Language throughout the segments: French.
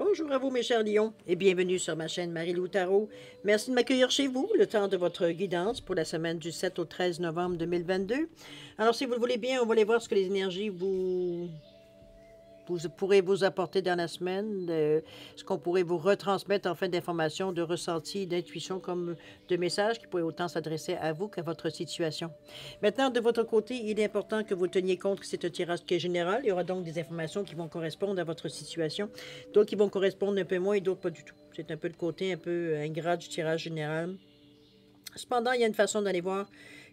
Bonjour à vous, mes chers lions, et bienvenue sur ma chaîne Marie-Lou Tarot. Merci de m'accueillir chez vous, le temps de votre guidance pour la semaine du 7 au 13 novembre 2022. Alors, si vous le voulez bien, on va aller voir ce que les énergies vous pourrez vous apporter dans la semaine, ce qu'on pourrait vous retransmettre en fin d'informations, de ressentis, d'intuition, comme de messages qui pourraient autant s'adresser à vous qu'à votre situation. Maintenant, de votre côté, il est important que vous teniez compte que c'est un tirage qui est général. Il y aura donc des informations qui vont correspondre à votre situation, d'autres qui vont correspondre un peu moins et d'autres pas du tout. C'est un peu le côté un peu ingrat du tirage général. Cependant, il y a une façon d'aller voir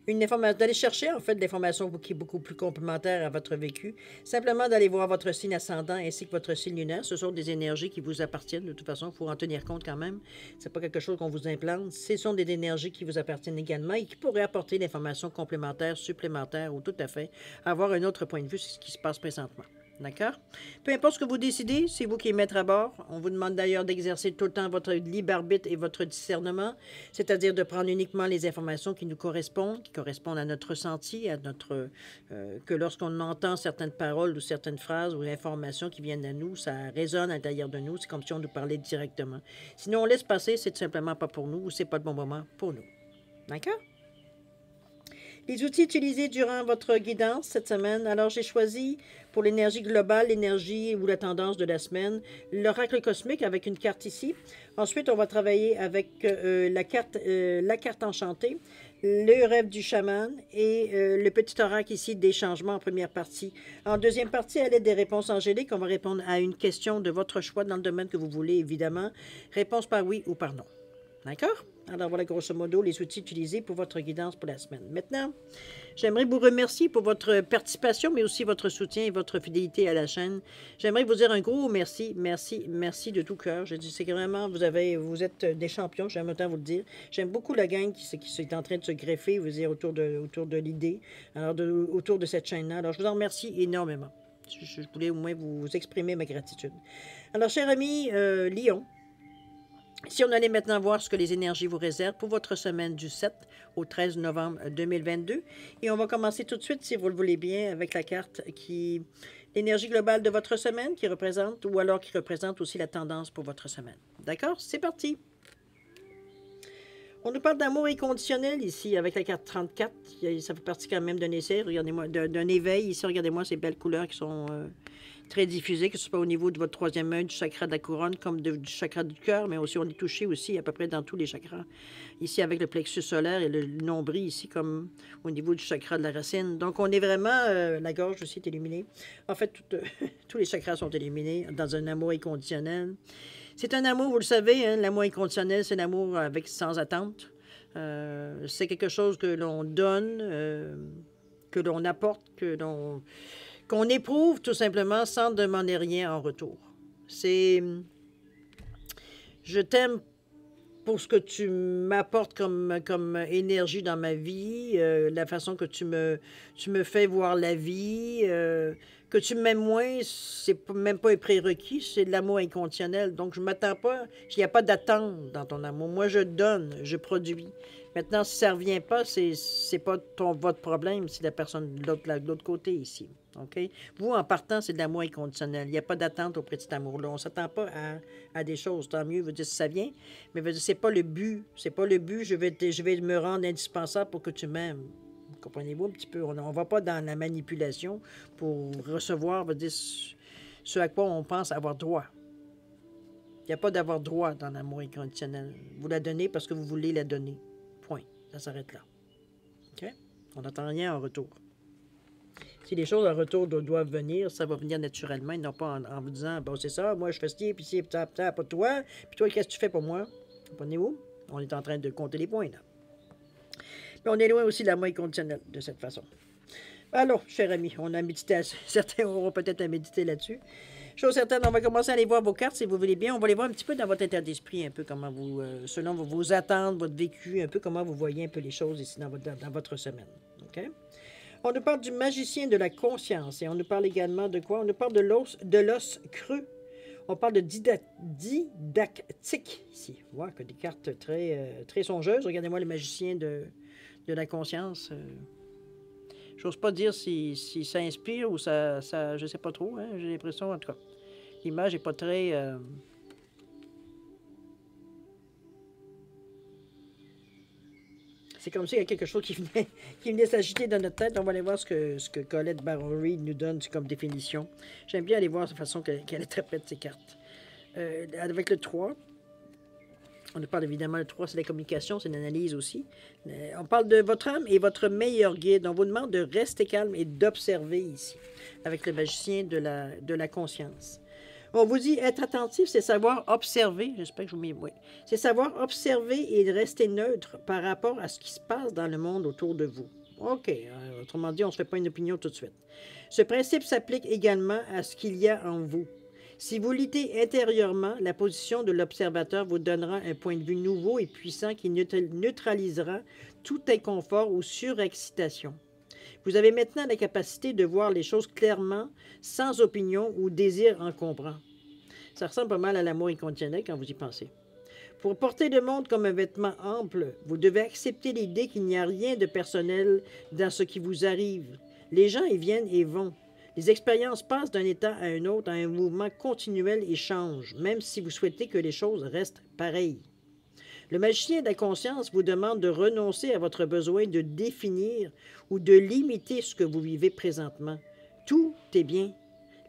une information, d'aller chercher en fait l'information qui est beaucoup plus complémentaire à votre vécu. Simplement d'aller voir votre signe ascendant ainsi que votre signe lunaire. Ce sont des énergies qui vous appartiennent. De toute façon, il faut en tenir compte quand même. C'est pas quelque chose qu'on vous implante. Ce sont des énergies qui vous appartiennent également et qui pourraient apporter l'information complémentaire, supplémentaire ou tout à fait avoir un autre point de vue sur ce qui se passe présentement. D'accord? Peu importe ce que vous décidez, c'est vous qui êtes maître à bord. On vous demande d'ailleurs d'exercer tout le temps votre libre arbitre et votre discernement, c'est-à-dire de prendre uniquement les informations qui nous correspondent, qui correspondent à notre ressenti, à notre que lorsqu'on entend certaines paroles ou certaines phrases ou informations qui viennent à nous, ça résonne à l'intérieur de nous. C'est comme si on nous parlait directement. Sinon, on laisse passer, c'est tout simplement pas pour nous ou c'est pas le bon moment pour nous. D'accord? Les outils utilisés durant votre guidance cette semaine. Alors, j'ai choisi pour l'énergie globale, l'énergie ou la tendance de la semaine, l'oracle cosmique avec une carte ici. Ensuite, on va travailler avec la carte enchantée, le rêve du chaman et le petit oracle ici des changements en première partie. En deuxième partie, à l'aide des réponses angéliques, on va répondre à une question de votre choix dans le domaine que vous voulez, évidemment. Réponse par oui ou par non. D'accord? Alors voilà grosso modo les outils utilisés pour votre guidance pour la semaine. Maintenant, j'aimerais vous remercier pour votre participation, mais aussi votre soutien et votre fidélité à la chaîne. J'aimerais vous dire un gros merci, merci de tout cœur. Je dis, c'est vraiment, vous êtes des champions, j'aime autant vous le dire. J'aime beaucoup la gang qui est en train de se greffer, vous dire, autour de l'idée, autour de cette chaîne-là. Alors, je vous en remercie énormément. Je voulais au moins vous exprimer ma gratitude. Alors, chers amis, Lion, si on allait maintenant voir ce que les énergies vous réservent pour votre semaine du 7 au 13 novembre 2022. Et on va commencer tout de suite, si vous le voulez bien, avec la carte qui... l'énergie globale de votre semaine qui représente, ou alors qui représente aussi la tendance pour votre semaine. D'accord? C'est parti! On nous parle d'amour inconditionnel ici, avec la carte 34. Ça fait partie quand même d'un essai, regardez-moi, d'un éveil. Ici, regardez-moi ces belles couleurs qui sont... très diffusé, que ce soit au niveau de votre troisième œil, du chakra de la couronne, comme du chakra du cœur, mais aussi on est touché aussi à peu près dans tous les chakras. Ici avec le plexus solaire et le nombril ici comme au niveau du chakra de la racine. Donc on est vraiment, la gorge aussi est illuminée. En fait, tous les chakras sont illuminés dans un amour inconditionnel. C'est un amour, vous le savez, hein, l'amour inconditionnel, c'est l'amour avec sans attente. C'est quelque chose que l'on donne, que l'on apporte, qu'on éprouve tout simplement sans demander rien en retour. C'est je t'aime pour ce que tu m'apportes comme énergie dans ma vie, la façon que tu me fais voir la vie, que tu m'aimes moins, c'est même pas un prérequis, c'est de l'amour inconditionnel. Donc je m'attends pas, il n'y a pas d'attente dans ton amour. Moi je donne, je produis. Maintenant, si ça ne revient pas, c'est pas votre problème, c'est la personne de l'autre côté ici. OK? Vous, en partant, c'est de l'amour inconditionnel. Il n'y a pas d'attente auprès de cet amour-là. On ne s'attend pas à des choses. Tant mieux, veut dire si ça vient. Mais veut dire, c'est pas le but. C'est pas le but. Je vais me rendre indispensable pour que tu m'aimes. Comprenez-vous un petit peu? On ne va pas dans la manipulation pour recevoir, veut dire, ce à quoi on pense avoir droit. Il n'y a pas d'avoir droit dans l'amour inconditionnel. Vous la donnez parce que vous voulez la donner. Point. Ça s'arrête là. OK? On n'attend rien en retour. Si les choses en retour doivent venir, ça va venir naturellement et non pas en vous disant, bon, c'est ça, moi je fais ci, puis ci, puis ça, pas toi, puis toi, qu'est-ce que tu fais pour moi? Comprenez-vous? On est en train de compter les points, là. Mais on est loin aussi de l'amour inconditionnel, de cette façon. Alors, chers amis, on a médité, certains auront peut-être à méditer là-dessus. Chose certaine, on va commencer à aller voir vos cartes, si vous voulez bien. On va les voir un petit peu dans votre état d'esprit, un peu comment vous, selon vos attentes, votre vécu, un peu comment vous voyez un peu les choses ici dans votre semaine. OK? On nous parle du magicien de la conscience et on nous parle également de quoi? On nous parle de l'os creux. On parle de didactique ici. On voit que des cartes très songeuses. Regardez-moi le magicien de la conscience. J'ose pas dire si ça inspire ou ça je sais pas trop. Hein? J'ai l'impression, en tout cas, l'image n'est pas très C'est comme s'il y a quelque chose qui venait s'agiter dans notre tête. On va aller voir ce que Colette Baron-Reid nous donne comme définition. J'aime bien aller voir de façon qu'elle interprète ses cartes. Avec le 3, on nous parle évidemment, le 3, c'est la communication, c'est l'analyse aussi. On parle de votre âme et votre meilleur guide. On vous demande de rester calme et d'observer ici, avec le magicien de la conscience. On vous dit être attentif, c'est savoir observer. J'espère que je vous mets. Oui. C'est savoir observer et de rester neutre par rapport à ce qui se passe dans le monde autour de vous. OK. Autrement dit, on ne se fait pas une opinion tout de suite. Ce principe s'applique également à ce qu'il y a en vous. Si vous luttez intérieurement, la position de l'observateur vous donnera un point de vue nouveau et puissant qui neutralisera tout inconfort ou surexcitation. Vous avez maintenant la capacité de voir les choses clairement, sans opinion ou désir encombrant. Ça ressemble pas mal à l'amour inconditionnel quand vous y pensez. Pour porter le monde comme un vêtement ample, vous devez accepter l'idée qu'il n'y a rien de personnel dans ce qui vous arrive. Les gens y viennent et vont. Les expériences passent d'un état à un autre, à un mouvement continuel et changent, même si vous souhaitez que les choses restent pareilles. Le magicien de la conscience vous demande de renoncer à votre besoin de définir ou de limiter ce que vous vivez présentement. Tout est bien.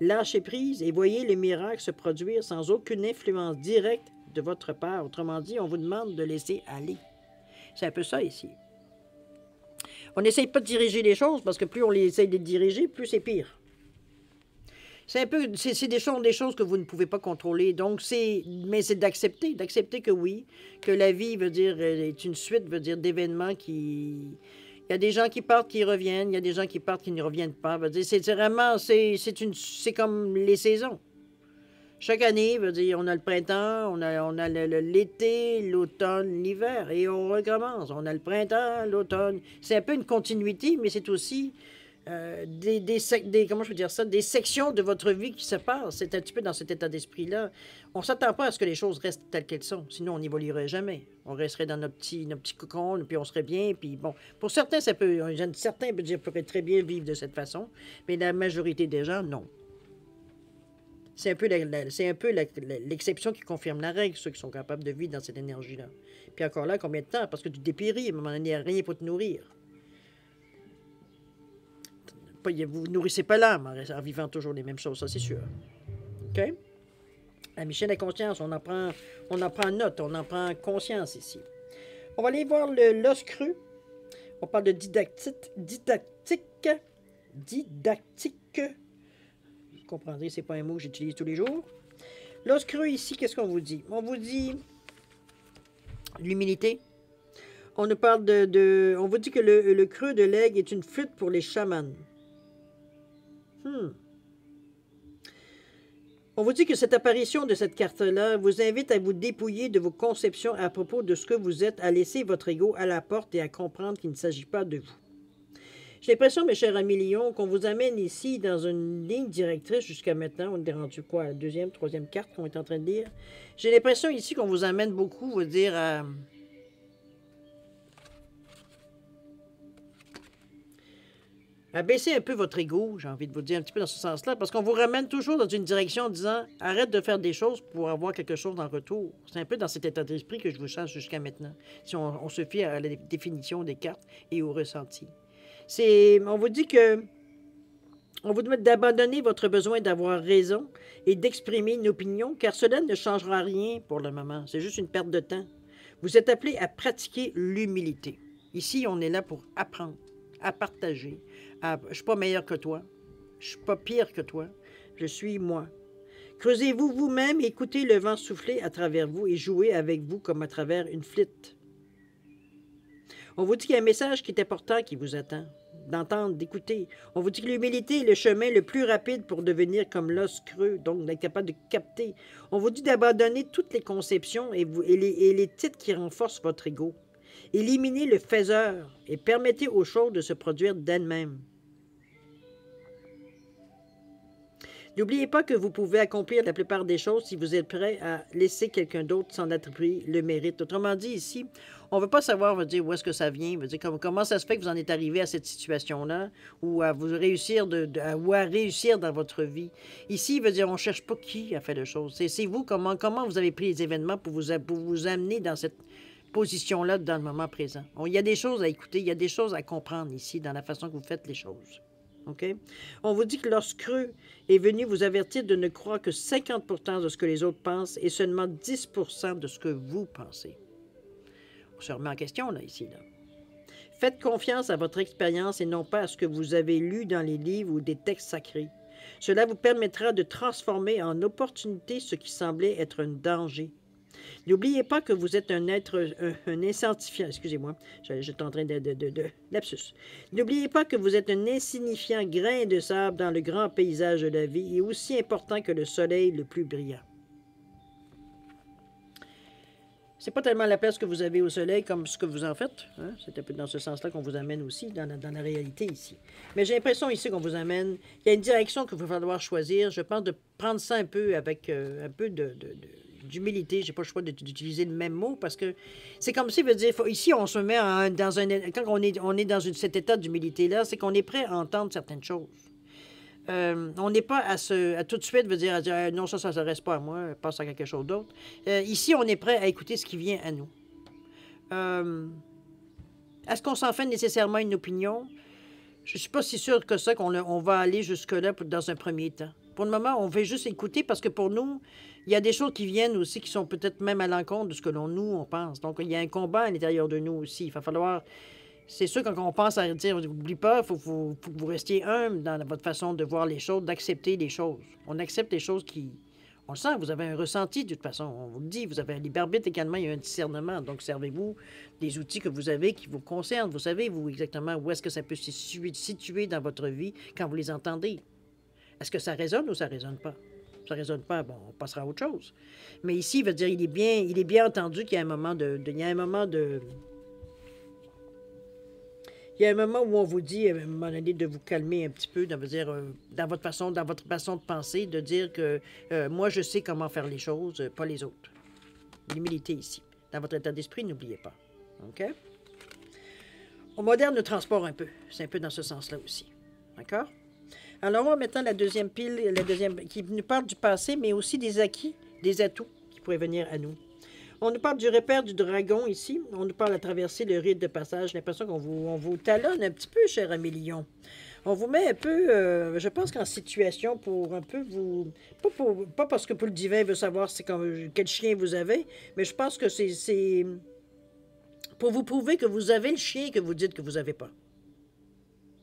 Lâchez prise et voyez les miracles se produire sans aucune influence directe de votre part. Autrement dit, on vous demande de laisser aller. C'est un peu ça ici. On n'essaye pas de diriger les choses parce que plus on les essaye de diriger, plus c'est pire. C'est un peu, c'est des choses que vous ne pouvez pas contrôler. Donc, mais c'est d'accepter que oui, que la vie, veut dire, est une suite, veut dire, d'événements qui... Il y a des gens qui partent, qui reviennent, il y a des gens qui partent, qui ne reviennent pas. Veut dire, c'est vraiment, c'est comme les saisons. Chaque année, veut dire, on a le printemps, on a l'été, l'automne, l'hiver, et on recommence. On a le printemps, l'automne. C'est un peu une continuité, mais c'est aussi... comment je veux dire ça, des sections de votre vie qui se passent. C'est un petit peu dans cet état d'esprit-là. On ne s'attend pas à ce que les choses restent telles qu'elles sont, sinon on n'évoluerait jamais. On resterait dans notre petit cocon, puis on serait bien, puis bon. Pour certains, certains pourraient très bien vivre de cette façon, mais la majorité des gens, non. C'est un peu l'exception qui confirme la règle, ceux qui sont capables de vivre dans cette énergie-là. Puis encore là, combien de temps? Parce que tu dépéris, à un moment donné, il n'y a rien pour te nourrir. Vous ne nourrissez pas l'âme en vivant toujours les mêmes choses, ça c'est sûr. OK? La Michel de la conscience, on en prend note, on en prend conscience ici. On va aller voir l'os cru. On parle de didactique. Vous comprendrez, c'est pas un mot que j'utilise tous les jours. L'os cru ici, qu'est-ce qu'on vous dit? On vous dit l'humilité. On nous parle on vous dit que le creux de l'aigle est une flûte pour les chamans. On vous dit que cette apparition de cette carte-là vous invite à vous dépouiller de vos conceptions à propos de ce que vous êtes, à laisser votre ego à la porte et à comprendre qu'il ne s'agit pas de vous. J'ai l'impression, mes chers amis Lions, qu'on vous amène ici dans une ligne directrice jusqu'à maintenant. On est rendu quoi? La deuxième, troisième carte qu'on est en train de lire. J'ai l'impression ici qu'on vous amène beaucoup, vous dire, à baisser un peu votre ego, j'ai envie de vous dire un petit peu dans ce sens-là, parce qu'on vous ramène toujours dans une direction en disant « Arrête de faire des choses pour avoir quelque chose en retour ». C'est un peu dans cet état d'esprit que je vous change jusqu'à maintenant, si on se fie à la définition des cartes et au ressenti. On vous dit que... On vous demande d'abandonner votre besoin d'avoir raison et d'exprimer une opinion, car cela ne changera rien pour le moment. C'est juste une perte de temps. Vous êtes appelé à pratiquer l'humilité. Ici, on est là pour apprendre, à partager. Je ne suis pas meilleur que toi. Je ne suis pas pire que toi. Je suis moi. Creusez-vous vous-même, écoutez le vent souffler à travers vous et jouez avec vous comme à travers une flûte. On vous dit qu'il y a un message qui est important qui vous attend. D'entendre, d'écouter. On vous dit que l'humilité est le chemin le plus rapide pour devenir comme l'os creux, donc d'être capable de capter. On vous dit d'abandonner toutes les conceptions et les titres qui renforcent votre ego. Éliminez le faiseur et permettez aux choses de se produire d'elles-mêmes. N'oubliez pas que vous pouvez accomplir la plupart des choses si vous êtes prêt à laisser quelqu'un d'autre s'en attribuer le mérite. Autrement dit, ici, on ne veut pas savoir, veut dire, où est-ce que ça vient, veut dire, comment ça se fait que vous en êtes arrivé à cette situation-là, ou à vous réussir ou à réussir dans votre vie. Ici, veut dire, on ne cherche pas qui a fait les choses. C'est vous, comment vous avez pris les événements pour vous amener dans cette position-là dans le moment présent. Il y a des choses à écouter, il y a des choses à comprendre ici dans la façon que vous faites les choses. OK? On vous dit que lorsqu'Creux est venu vous avertir de ne croire que 50% de ce que les autres pensent et seulement 10% de ce que vous pensez. On se remet en question, là, ici, là. Faites confiance à votre expérience et non pas à ce que vous avez lu dans les livres ou des textes sacrés. Cela vous permettra de transformer en opportunité ce qui semblait être un danger. N'oubliez pas que vous êtes un être, un insignifiant, excusez-moi, j'étais en train lapsus. N'oubliez pas que vous êtes un insignifiant grain de sable dans le grand paysage de la vie et aussi important que le soleil le plus brillant. C'est pas tellement la place que vous avez au soleil comme ce que vous en faites. Hein? C'est un peu dans ce sens-là qu'on vous amène aussi, dans la réalité ici. Mais j'ai l'impression ici qu'on vous amène... Il y a une direction qu'il va falloir choisir. Je pense de prendre ça un peu avec un peu d'humilité. J'ai pas le choix d'utiliser le même mot parce que c'est comme si, veut dire, ici, on se met dans un... Quand on est dans cet état d'humilité-là, c'est qu'on est prêt à entendre certaines choses. On n'est pas à tout de suite veut dire, non, ça ne reste pas à moi, passe à quelque chose d'autre. Ici, on est prêt à écouter ce qui vient à nous. Est-ce qu'on s'en fait nécessairement une opinion? Je ne suis pas si sûre que ça qu'on va aller jusque-là dans un premier temps. Pour le moment, on veut juste écouter parce que pour nous, il y a des choses qui viennent aussi qui sont peut-être même à l'encontre de ce que on pense. Donc, il y a un combat à l'intérieur de nous aussi. Il va falloir... C'est sûr, quand on pense à dire, n'oublie pas, il faut que vous restiez humble dans votre façon de voir les choses, d'accepter les choses. On accepte les choses qui... On le sent, vous avez un ressenti de toute façon, on vous le dit, vous avez un libre arbitre également, il y a un discernement. Donc, servez-vous des outils que vous avez qui vous concernent. Vous savez, vous, exactement où est-ce que ça peut se situer dans votre vie quand vous les entendez. Est-ce que ça résonne ou ça ne résonne pas? Ça ne résonne pas, bon, on passera à autre chose. Mais ici, il veut dire, il est bien entendu qu'il y a un moment Il y a un moment où on vous dit, à un moment donné, de vous calmer un petit peu, dans votre façon de penser, de dire que moi, je sais comment faire les choses, pas les autres. L'humilité ici. Dans votre état d'esprit, n'oubliez pas. OK? On moderne le transport un peu. C'est un peu dans ce sens-là aussi. D'accord? Alors, on va maintenant la deuxième pile, qui nous parle du passé, mais aussi des acquis, des atouts qui pourraient venir à nous. On nous parle du repère du dragon ici. On nous parle à traverser le rite de passage. J'ai l'impression qu'on vous talonne un petit peu, cher Amélion. On vous met un peu, je pense qu'en situation pour un peu vous... Pas parce que pour le divin veut savoir quel chien vous avez, mais je pense que c'est pour vous prouver que vous avez le chien que vous dites que vous n'avez pas.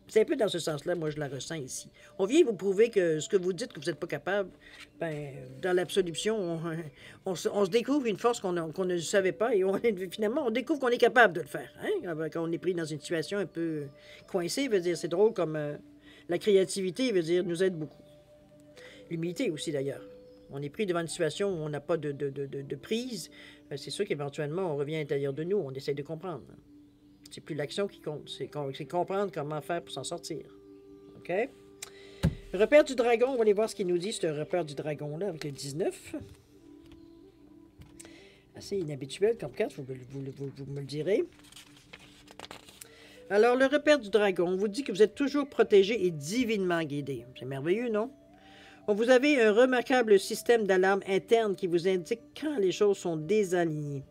C'est un peu dans ce sens-là, moi, je la ressens ici. On vient vous prouver que ce que vous dites que vous n'êtes pas capable, ben, dans l'absolution, on se découvre une force qu'on ne savait pas et finalement, on découvre qu'on est capable de le faire. Hein? Quand on est pris dans une situation un peu coincée, veut dire, c'est drôle comme la créativité, veut dire, nous aide beaucoup. L'humilité aussi, d'ailleurs. On est pris devant une situation où on n'a pas de prise. C'est sûr qu'éventuellement, on revient à l'intérieur de nous, on essaie de comprendre. C'est plus l'action qui compte, c'est comprendre comment faire pour s'en sortir. OK? Le repère du dragon, on va aller voir ce qu'il nous dit, ce repère du dragon-là, avec le 19. Assez inhabituel comme carte, vous me le direz. Alors, le repère du dragon, on vous dit que vous êtes toujours protégé et divinement guidé. C'est merveilleux, non? Vous avez un remarquable système d'alarme interne qui vous indique quand les choses sont désalignées.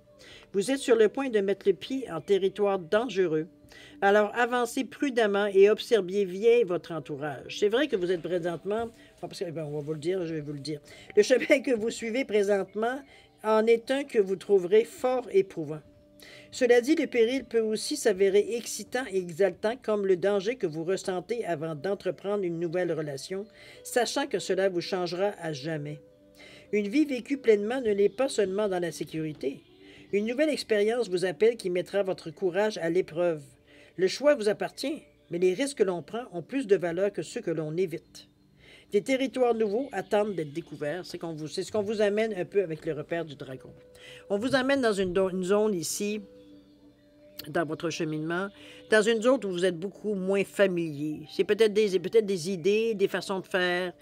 Vous êtes sur le point de mettre le pied en territoire dangereux. Alors, avancez prudemment et observez bien votre entourage. C'est vrai que vous êtes présentement... on va vous le dire, je vais vous le dire. Le chemin que vous suivez présentement en est un que vous trouverez fort éprouvant. Cela dit, le péril peut aussi s'avérer excitant et exaltant comme le danger que vous ressentez avant d'entreprendre une nouvelle relation, sachant que cela vous changera à jamais. Une vie vécue pleinement ne l'est pas seulement dans la sécurité. Une nouvelle expérience vous appelle qui mettra votre courage à l'épreuve. Le choix vous appartient, mais les risques que l'on prend ont plus de valeur que ceux que l'on évite. Des territoires nouveaux attendent d'être découverts. C'est ce qu'on vous amène un peu avec le repère du dragon. On vous amène dans une zone ici, dans votre cheminement, dans une zone où vous êtes beaucoup moins familier. C'est peut-être des idées, des façons de faire,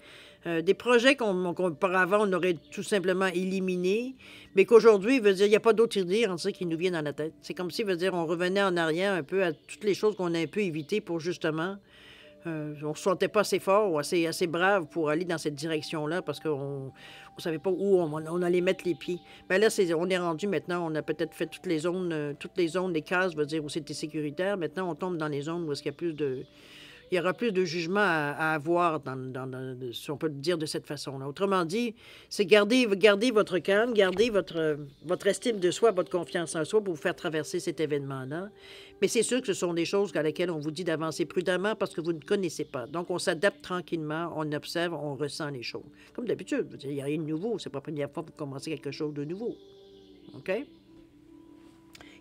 des projets qu'auparavant on aurait tout simplement éliminés, mais qu'aujourd'hui, veut dire, il n'y a pas d'autres idées en qui nous viennent dans la tête. C'est comme si, veut dire, on revenait en arrière un peu à toutes les choses qu'on a un peu évitées pour justement On ne se sentait pas assez fort ou assez brave pour aller dans cette direction-là parce qu'on ne savait pas où on allait mettre les pieds. Mais là, on est rendu maintenant, on a peut-être fait toutes les zones, les cases, veut dire où c'était sécuritaire. Maintenant, on tombe dans les zones où est-ce qu'il y a plus de... Il y aura plus de jugement à avoir, si on peut le dire de cette façon-là. Autrement dit, c'est garder votre calme, garder votre estime de soi, votre confiance en soi pour vous faire traverser cet événement-là. Mais c'est sûr que ce sont des choses à laquelle on vous dit d'avancer prudemment parce que vous ne connaissez pas. Donc, on s'adapte tranquillement, on observe, on ressent les choses. Comme d'habitude, il n'y a rien de nouveau. C'est pas la première fois que vous commencez quelque chose de nouveau. OK?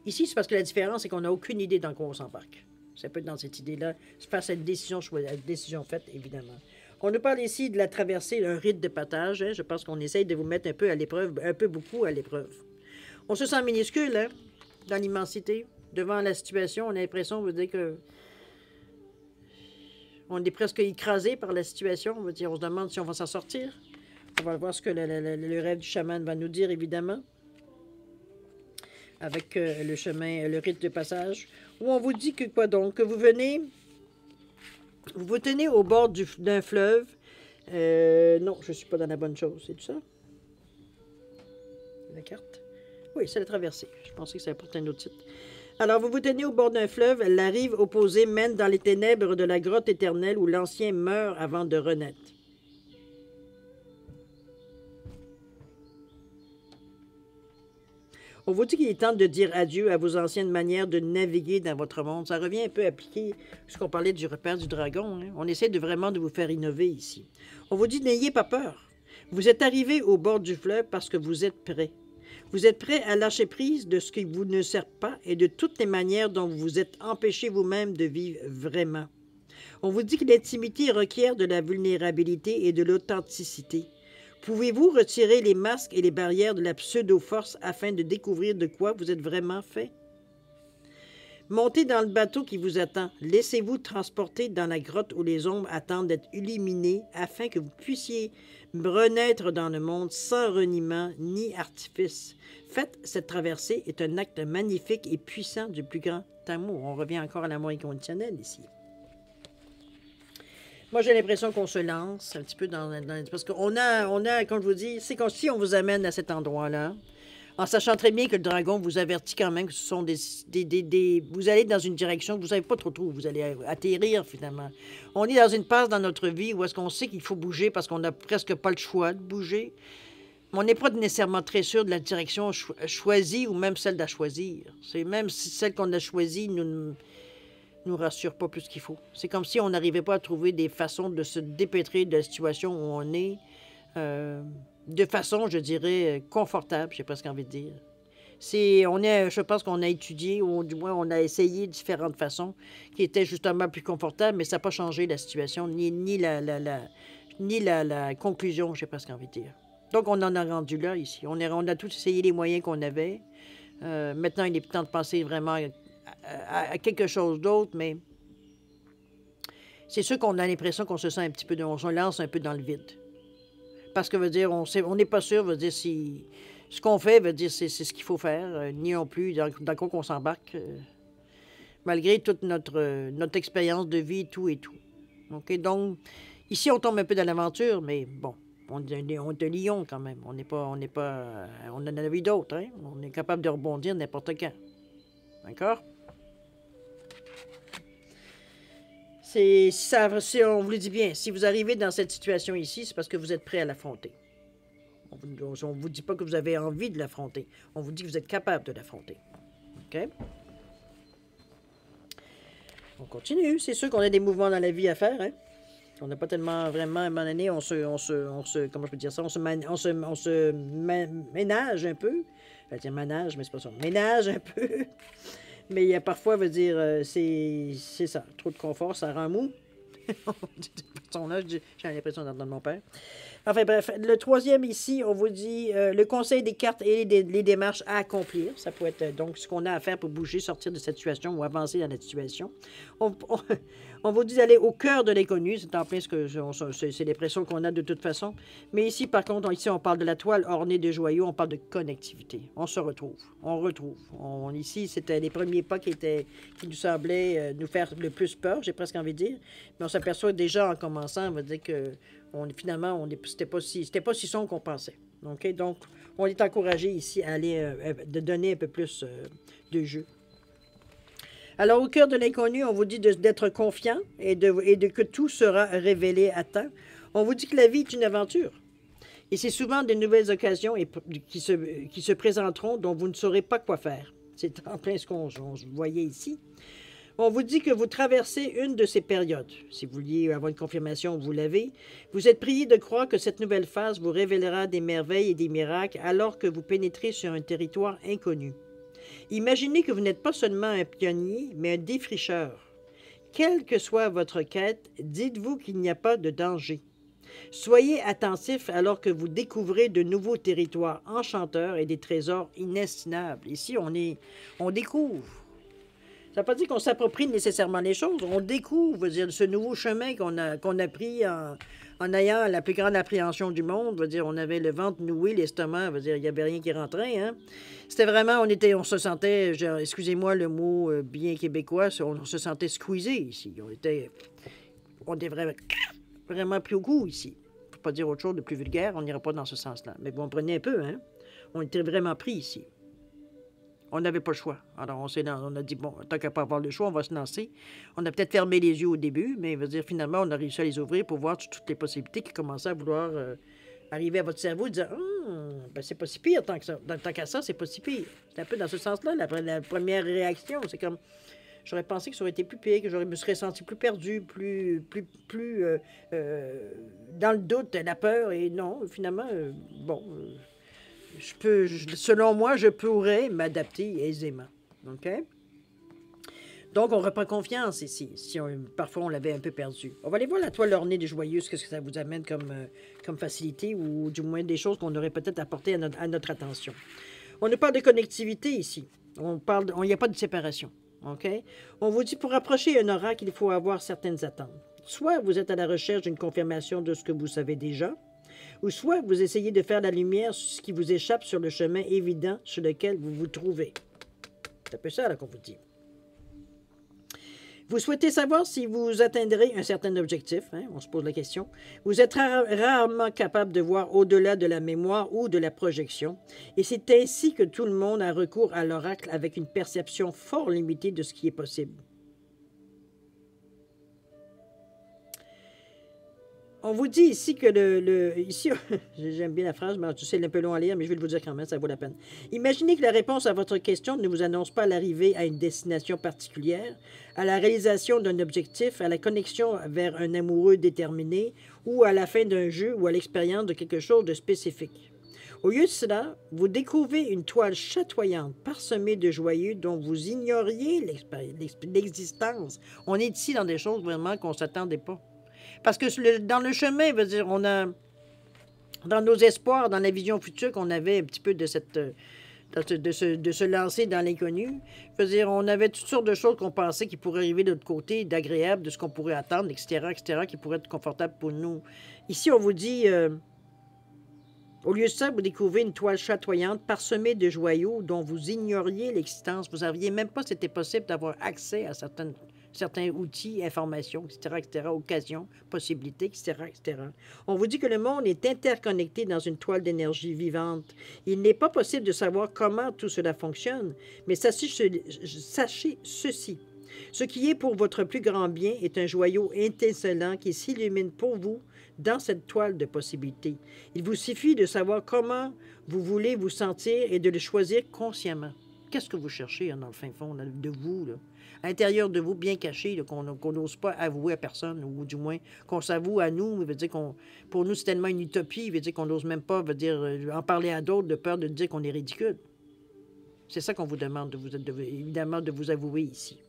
Ici, c'est parce que la différence, c'est qu'on n'a aucune idée dans quoi on s'embarque. Ça peut être dans cette idée-là, face à une décision faite, évidemment. On nous parle ici de la traversée, un rite de partage. Hein? Je pense qu'on essaye de vous mettre un peu à l'épreuve, un peu beaucoup à l'épreuve. On se sent minuscule, hein, dans l'immensité. Devant la situation, on a l'impression, on veut dire que on est presque écrasé par la situation. On se demande si on va s'en sortir. On va voir ce que le rêve du chaman va nous dire, évidemment. Avec le rite de passage, où on vous dit que quoi donc? Que vous tenez au bord d'un fleuve. Non, je ne suis pas dans la bonne chose, c'est tout ça? La carte? Oui, c'est la traversée. Je pensais que ça apportait un autre titre. Alors, vous vous tenez au bord d'un fleuve, la rive opposée mène dans les ténèbres de la grotte éternelle où l'ancien meurt avant de renaître. On vous dit qu'il est temps de dire adieu à vos anciennes manières de naviguer dans votre monde. Ça revient un peu appliqué, puisqu'on parlait du repère du dragon. Hein? On essaie vraiment de vous faire innover ici. On vous dit, n'ayez pas peur. Vous êtes arrivé au bord du fleuve parce que vous êtes prêt. Vous êtes prêt à lâcher prise de ce qui vous ne sert pas et de toutes les manières dont vous vous êtes empêché vous-même de vivre vraiment. On vous dit que l'intimité requiert de la vulnérabilité et de l'authenticité. Pouvez-vous retirer les masques et les barrières de la pseudo-force afin de découvrir de quoi vous êtes vraiment fait? Montez dans le bateau qui vous attend. Laissez-vous transporter dans la grotte où les ombres attendent d'être illuminées afin que vous puissiez renaître dans le monde sans reniement ni artifice. Faites cette traversée est un acte magnifique et puissant du plus grand amour. On revient encore à l'amour inconditionnel ici. Moi, j'ai l'impression qu'on se lance un petit peu parce qu'on a, comme je vous dis, c'est comme si on vous amène à cet endroit-là, en sachant très bien que le dragon vous avertit quand même que ce sont vous allez dans une direction que vous ne savez pas trop où vous allez atterrir, finalement. On est dans une passe dans notre vie où est-ce qu'on sait qu'il faut bouger parce qu'on n'a presque pas le choix de bouger. Mais on n'est pas nécessairement très sûr de la direction choisie ou même celle d'à choisir. C'est même si celle qu'on a choisie nous rassure pas plus qu'il faut. C'est comme si on n'arrivait pas à trouver des façons de se dépêtrer de la situation où on est de façon, je dirais, confortable, j'ai presque envie de dire. Je pense qu'on a étudié, ou du moins on a essayé différentes façons qui étaient justement plus confortables, mais ça n'a pas changé la situation, ni la conclusion, j'ai presque envie de dire. Donc on en a rendu là ici. On a tous essayé les moyens qu'on avait. Maintenant, il est temps de penser vraiment à quelque chose d'autre, mais c'est sûr qu'on a l'impression qu'on se sent un petit peu, on se lance un peu dans le vide. Parce que, veut dire, on n'est pas sûr, veut dire, si ce qu'on fait, veut dire, c'est ce qu'il faut faire, ni non plus dans quoi qu'on s'embarque, malgré toute notre expérience de vie, tout et tout. OK? Donc, ici, on tombe un peu dans l'aventure, mais bon, on est un lion quand même. On en a vu d'autres, hein? On est capable de rebondir n'importe quand. D'accord? On vous le dit bien, si vous arrivez dans cette situation ici, c'est parce que vous êtes prêt à l'affronter. On ne vous dit pas que vous avez envie de l'affronter. On vous dit que vous êtes capable de l'affronter. OK? On continue. C'est sûr qu'on a des mouvements dans la vie à faire, hein? On n'a pas tellement vraiment, à un moment donné, comment je peux dire ça, on se ménage un peu. Je vais dire manage, mais c'est pas ça. Ménage un peu. Mais il y a parfois, veut dire, c'est ça. Trop de confort, ça rend mou. De toute façon, là, j'ai l'impression d'entendre mon père. Enfin bref, le troisième ici, on vous dit le conseil des cartes et les démarches à accomplir. Ça peut être donc ce qu'on a à faire pour bouger, sortir de cette situation ou avancer dans la situation. On vous dit d'aller au cœur de l'inconnu. C'est en plein ce que c'est l'impression qu'on a de toute façon. Mais ici, par contre, ici, on parle de la toile ornée de joyaux. On parle de connectivité. On se retrouve. On retrouve. Ici, c'était les premiers pas qui nous semblaient nous faire le plus peur, j'ai presque envie de dire. Mais on s'aperçoit déjà en commençant, on va dire que finalement, c'était pas si sombre qu'on pensait. Okay? Donc, on est encouragé ici à aller de donner un peu plus de jeu. Alors, au cœur de l'inconnu, on vous dit d'être confiant et que tout sera révélé à temps. On vous dit que la vie est une aventure. Et c'est souvent de nouvelles occasions qui se présenteront dont vous ne saurez pas quoi faire. C'est en plein ce qu'on voyait ici. On vous dit que vous traversez une de ces périodes. Si vous vouliez avoir une confirmation, vous l'avez. Vous êtes prié de croire que cette nouvelle phase vous révélera des merveilles et des miracles alors que vous pénétrez sur un territoire inconnu. Imaginez que vous n'êtes pas seulement un pionnier, mais un défricheur. Quelle que soit votre quête, dites-vous qu'il n'y a pas de danger. Soyez attentif alors que vous découvrez de nouveaux territoires enchanteurs et des trésors inestimables. Ici, on découvre. Ça ne veut pas dire qu'on s'approprie nécessairement les choses. On découvre ce nouveau chemin qu'on a pris en ayant la plus grande appréhension du monde. On avait le ventre noué, l'estomac, il n'y avait rien qui rentrait. Hein? C'était vraiment, on se sentait, excusez-moi le mot bien québécois, on se sentait squeezé ici. On était vraiment pris au cou ici. Pour ne pas dire autre chose de plus vulgaire, on n'ira pas dans ce sens-là. Mais bon, on prenait un peu, hein? On était vraiment pris ici. On n'avait pas le choix. Alors, on a dit, bon, tant qu'à pas avoir le choix, on va se lancer. On a peut-être fermé les yeux au début, mais finalement, on a réussi à les ouvrir pour voir toutes les possibilités qui commençaient à vouloir arriver à votre cerveau et dire, c'est pas si pire tant qu'à ça, c'est pas si pire. C'est un peu dans ce sens-là, la première réaction. C'est comme, j'aurais pensé que ça aurait été plus pire, que je me serais senti plus perdu, plus dans le doute, la peur, et non, finalement, selon moi, je pourrais m'adapter aisément. OK? Donc, on reprend confiance ici. Parfois, on l'avait un peu perdu. On va aller voir la toile ornée des joyeuses, qu'est-ce que ça vous amène comme facilité, ou du moins des choses qu'on aurait peut-être apportées à notre attention. On ne parle de connectivité ici. Il n'y a pas de séparation. OK? On vous dit, pour approcher un oracle, il faut avoir certaines attentes. Soit vous êtes à la recherche d'une confirmation de ce que vous savez déjà, ou soit vous essayez de faire la lumière sur ce qui vous échappe sur le chemin évident sur lequel vous vous trouvez. C'est un peu ça qu'on vous dit. Vous souhaitez savoir si vous atteindrez un certain objectif, hein, on se pose la question. Vous êtes rarement capable de voir au-delà de la mémoire ou de la projection, et c'est ainsi que tout le monde a recours à l'oracle avec une perception fort limitée de ce qui est possible. On vous dit ici que ici, j'aime bien la phrase, mais c'est un peu long à lire, mais je vais vous dire quand même, ça vaut la peine. Imaginez que la réponse à votre question ne vous annonce pas l'arrivée à une destination particulière, à la réalisation d'un objectif, à la connexion vers un amoureux déterminé, ou à la fin d'un jeu, ou à l'expérience de quelque chose de spécifique. Au lieu de cela, vous découvrez une toile chatoyante, parsemée de joyeux dont vous ignoriez l'existence. On est ici dans des choses vraiment qu'on ne s'attendait pas. Parce que dans le chemin, on a, dans nos espoirs, dans la vision future qu'on avait un petit peu de se lancer dans l'inconnu, on avait toutes sortes de choses qu'on pensait qui pourraient arriver de l'autre côté, d'agréable, de ce qu'on pourrait attendre, etc., qui pourraient être confortables pour nous. Ici, on vous dit, au lieu de ça, vous découvrez une toile chatoyante parsemée de joyaux dont vous ignoriez l'existence. Vous n'aviez même pas, c'était possible d'avoir accès à certains outils, informations, etc., occasions, possibilités, etc. On vous dit que le monde est interconnecté dans une toile d'énergie vivante. Il n'est pas possible de savoir comment tout cela fonctionne, mais sachez ceci. Ce qui est pour votre plus grand bien est un joyau étincelant qui s'illumine pour vous dans cette toile de possibilités. Il vous suffit de savoir comment vous voulez vous sentir et de le choisir consciemment. Qu'est-ce que vous cherchez dans le fin fond de vous, là? À l'intérieur de vous, bien caché, qu'on n'ose pas avouer à personne, ou du moins qu'on s'avoue à nous, veut dire pour nous, c'est tellement une utopie, veut dire qu'on n'ose même pas en parler à d'autres de peur de dire qu'on est ridicule. C'est ça qu'on vous demande, évidemment, de vous avouer ici.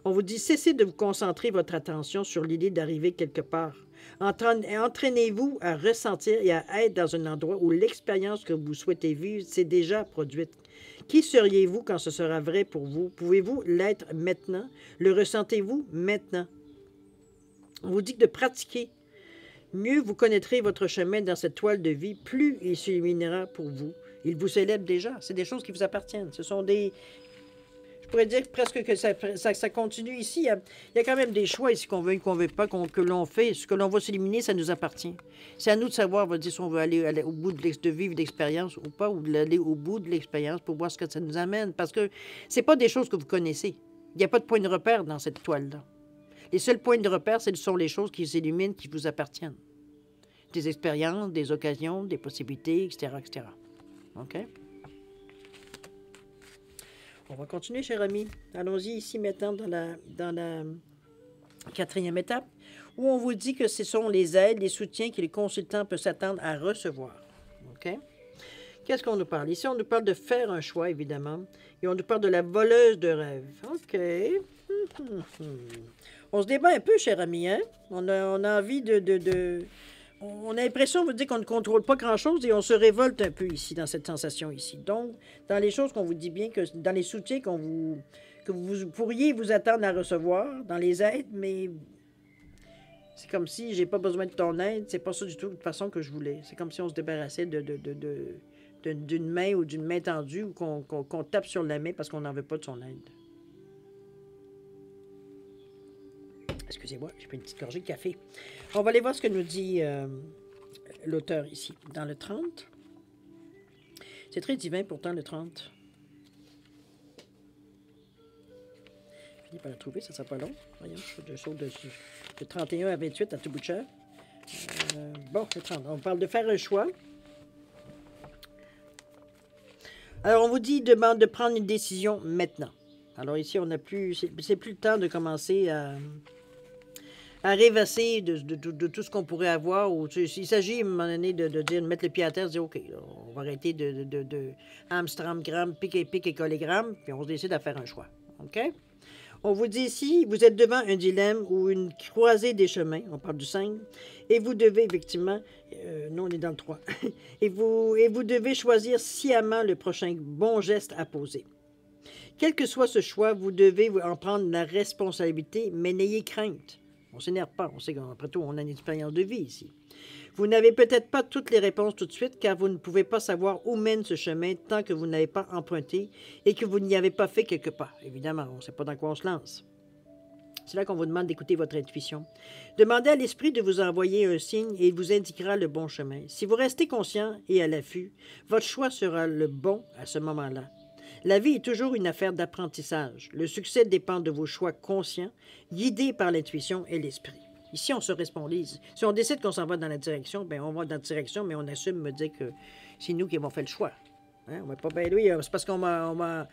On vous dit, cessez de vous concentrer votre attention sur l'idée d'arriver quelque part. Entraînez-vous à ressentir et à être dans un endroit où l'expérience que vous souhaitez vivre s'est déjà produite. Qui seriez-vous quand ce sera vrai pour vous? Pouvez-vous l'être maintenant? Le ressentez-vous maintenant? On vous dit de pratiquer. Mieux vous connaîtrez votre chemin dans cette toile de vie, plus il s'illuminera pour vous. Il vous célèbre déjà. C'est des choses qui vous appartiennent. Ce sont des... Je pourrais dire presque que ça continue ici. Il y a quand même des choix ici qu'on veut pas, que l'on fait. Ce que l'on va s'éliminer, ça nous appartient. C'est à nous de savoir, on va dire, si on veut aller au bout de vivre l'expérience ou pas, ou d'aller au bout de l'expérience pour voir ce que ça nous amène. Parce que c'est pas des choses que vous connaissez. Il n'y a pas de point de repère dans cette toile-là. Les seuls points de repère, ce sont les choses qui s'illuminent, qui vous appartiennent. Des expériences, des occasions, des possibilités, etc., etc. OK? On va continuer, cher ami. Allons-y ici maintenant dans la quatrième étape, où on vous dit que ce sont les aides, les soutiens que les consultants peuvent s'attendre à recevoir. OK? Qu'est-ce qu'on nous parle? Ici, on nous parle de faire un choix, évidemment, et on nous parle de la voleuse de rêves. OK. On se débat un peu, cher ami, hein? On a envie On a l'impression, on vous dit qu'on ne contrôle pas grand-chose et on se révolte un peu ici, dans cette sensation ici. Donc, dans les choses qu'on vous dit bien, que dans les soutiens que vous pourriez vous attendre à recevoir, dans les aides, mais c'est comme si j'ai pas besoin de ton aide, c'est pas ça du tout de toute façon que je voulais. C'est comme si on se débarrassait d'une main ou d'une main tendue ou qu'on tape sur la main parce qu'on n'en veut pas de son aide. Excusez-moi, j'ai pris une petite gorgée de café. On va aller voir ce que nous dit l'auteur ici, dans le 30. C'est très divin pourtant, le 30. Je finis par la trouver, ça ne sera pas long. Voyons, je saute de 31 à 28 à tout bout de champ. Bon, le 30. On parle de faire un choix. Alors, on vous dit, demande de prendre une décision maintenant. Alors ici, on n'a plus... C'est plus le temps de commencer à rêvasser de tout ce qu'on pourrait avoir. Il s'agit, à un moment donné, de dire, de mettre le pied à terre, de dire, OK, là, on va arrêter de Amstram, gramme, pic et collégramme, puis on décide de faire un choix. OK? On vous dit ici, vous êtes devant un dilemme ou une croisée des chemins, on parle du 5, et vous devez effectivement, non, on est dans le 3, et vous devez choisir sciemment le prochain bon geste à poser. Quel que soit ce choix, vous devez en prendre la responsabilité, mais n'ayez crainte. On ne s'énerve pas, on sait qu'après tout, on a une expérience de vie ici. Vous n'avez peut-être pas toutes les réponses tout de suite, car vous ne pouvez pas savoir où mène ce chemin tant que vous n'avez pas emprunté et que vous n'y avez pas fait quelques pas. Évidemment, on ne sait pas dans quoi on se lance. C'est là qu'on vous demande d'écouter votre intuition. Demandez à l'esprit de vous envoyer un signe et il vous indiquera le bon chemin. Si vous restez conscient et à l'affût, votre choix sera le bon à ce moment-là. La vie est toujours une affaire d'apprentissage. Le succès dépend de vos choix conscients, guidés par l'intuition et l'esprit. Ici, on se responsabilise. Si on décide qu'on s'en va dans la direction, bien, on va dans la direction, mais on assume me dire que c'est nous qui avons fait le choix. Hein? On va pas, ben oui, c'est parce qu'on m'a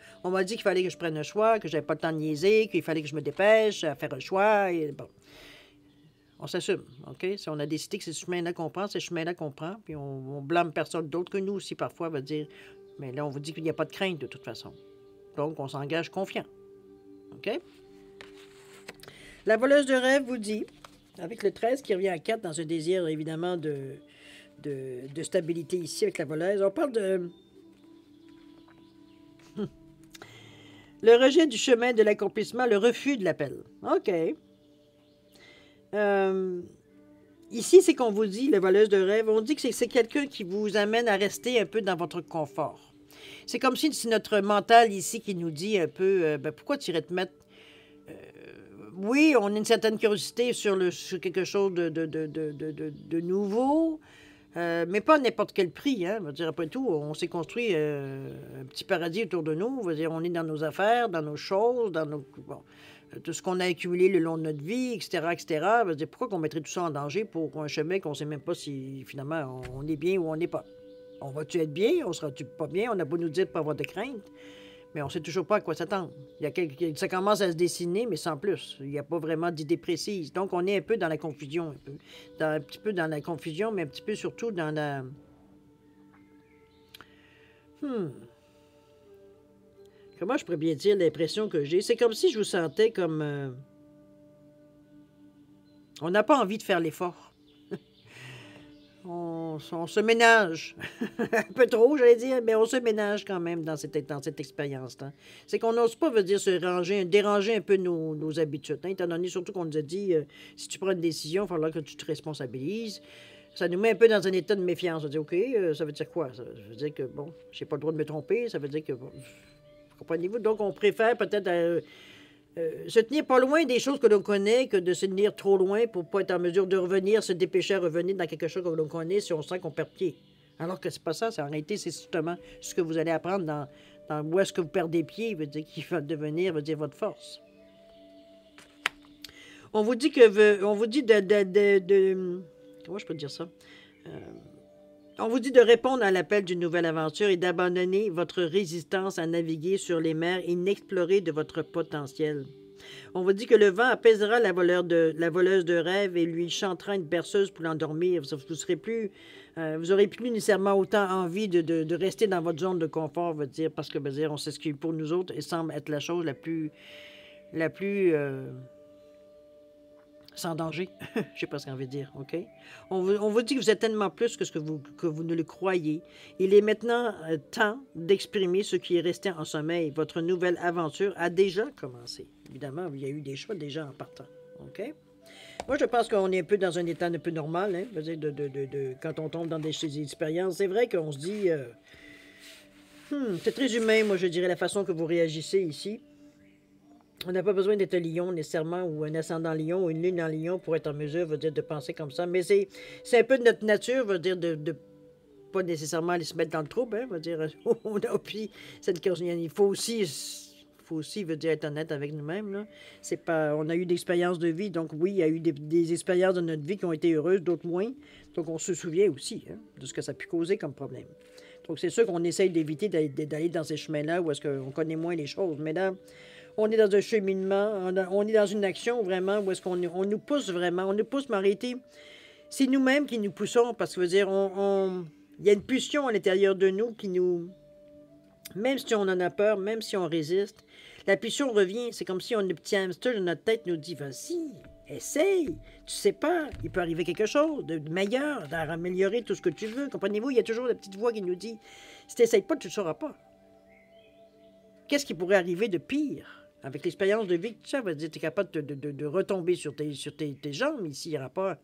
dit qu'il fallait que je prenne un choix, que j'avais pas le temps de niaiser, qu'il fallait que je me dépêche à faire un choix. Et bon. On s'assume, OK? Si on a décidé que c'est ce chemin-là qu'on prend, c'est ce chemin-là qu'on prend, puis on blâme personne d'autre que nous aussi, parfois, va dire... Mais là, on vous dit qu'il n'y a pas de crainte de toute façon. Donc, on s'engage confiant. OK? La voleuse de rêve vous dit, avec le 13 qui revient à 4 dans un désir, évidemment, de stabilité ici avec la voleuse, on parle de... le rejet du chemin de l'accomplissement, le refus de l'appel. OK. Ici, c'est qu'on vous dit, la voleuse de rêve, on dit que c'est quelqu'un qui vous amène à rester un peu dans votre confort. C'est comme si c'est notre mental ici qui nous dit un peu, pourquoi tu irais te mettre... oui, on a une certaine curiosité sur quelque chose de nouveau, mais pas à n'importe quel prix. Hein. Je veux dire, après tout, on s'est construit un petit paradis autour de nous. Je veux dire, on est dans nos affaires, dans nos choses, dans nos... Bon, tout ce qu'on a accumulé le long de notre vie, etc., etc. Je veux dire, pourquoi qu'on mettrait tout ça en danger pour un chemin qu'on ne sait même pas si, finalement, on est bien ou on n'est pas? On va-tu être bien? On sera-tu pas bien? On a beau nous dire de ne pas avoir de crainte, mais on ne sait toujours pas à quoi s'attendre. Ça commence à se dessiner, mais sans plus. Il n'y a pas vraiment d'idée précise. Donc, on est un peu dans la confusion, un petit peu dans la confusion, mais un petit peu surtout dans la... Comment je pourrais bien dire l'impression que j'ai? C'est comme si je vous sentais comme... on n'a pas envie de faire l'effort. on se ménage. Un peu trop, j'allais dire, mais on se ménage quand même dans cette expérience-là. C'est qu'on n'ose pas, veut dire, déranger un peu nos habitudes. Hein, étant donné surtout qu'on nous a dit, si tu prends une décision, il va falloir que tu te responsabilises. Ça nous met un peu dans un état de méfiance. On dit, OK, ça veut dire quoi? Ça veut dire que, bon, j'ai pas le droit de me tromper. Ça veut dire que, bon, comprenez-vous? Donc, on préfère peut-être se tenir pas loin des choses que l'on connaît que de se tenir trop loin pour pas être en mesure de revenir, se dépêcher à revenir dans quelque chose que l'on connaît si on sent qu'on perd pied. Alors que c'est pas ça. En réalité, c'est justement ce que vous allez apprendre dans où est-ce que vous perdez pied, veut dire qui va devenir, veut dire votre force. On vous dit comment je peux dire ça? On vous dit de répondre à l'appel d'une nouvelle aventure et d'abandonner votre résistance à naviguer sur les mers inexplorées de votre potentiel. On vous dit que le vent apaisera la voleuse de rêve et lui chantera une berceuse pour l'endormir. Vous aurez plus nécessairement autant envie de rester dans votre zone de confort, parce que on sait ce qui pour nous autres et semble être la chose la plus sans danger. Je sais pas ce qu'on veut dire, OK? On vous dit que vous êtes tellement plus que que vous ne le croyez. Il est maintenant temps d'exprimer ce qui est resté en sommeil. Votre nouvelle aventure a déjà commencé. Évidemment, il y a eu des choix déjà en partant, OK? Moi, je pense qu'on est un peu dans un état un peu normal, hein? Quand on tombe dans des expériences. C'est vrai qu'on se dit... c'est très humain, moi, je dirais, la façon que vous réagissez ici. On n'a pas besoin d'être lion nécessairement ou un ascendant lion ou une lune en lion pour être en mesure, de penser comme ça. Mais c'est un peu de notre nature, de pas nécessairement aller se mettre dans le trouble. Hein, puis, il faut aussi être honnête avec nous-mêmes. Là. C'est pas, on a eu des expériences de vie, donc oui, il y a eu des expériences de notre vie qui ont été heureuses, d'autres moins. Donc on se souvient aussi de ce que ça a pu causer comme problème. Donc c'est sûr qu'on essaye d'éviter d'aller dans ces chemins-là où est-ce qu'on connaît moins les choses. Mais là, on est dans un cheminement, on est dans une action vraiment où est-ce qu'on nous pousse vraiment. On nous pousse, mais en réalité, c'est nous-mêmes qui nous poussons parce que, il y a une pulsion à l'intérieur de nous qui nous... Même si on en a peur, même si on résiste, la pulsion revient. C'est comme si un petit hamster de notre tête nous dit, vas-y, essaye, tu sais pas, il peut arriver quelque chose de meilleur, d'améliorer tout ce que tu veux. Comprenez-vous, il y a toujours la petite voix qui nous dit, si tu n'essayes pas, tu ne le sauras pas. Qu'est-ce qui pourrait arriver de pire? Avec l'expérience de vie que tu as, tu es capable de retomber sur tes jambes ici, il n'y aura pas...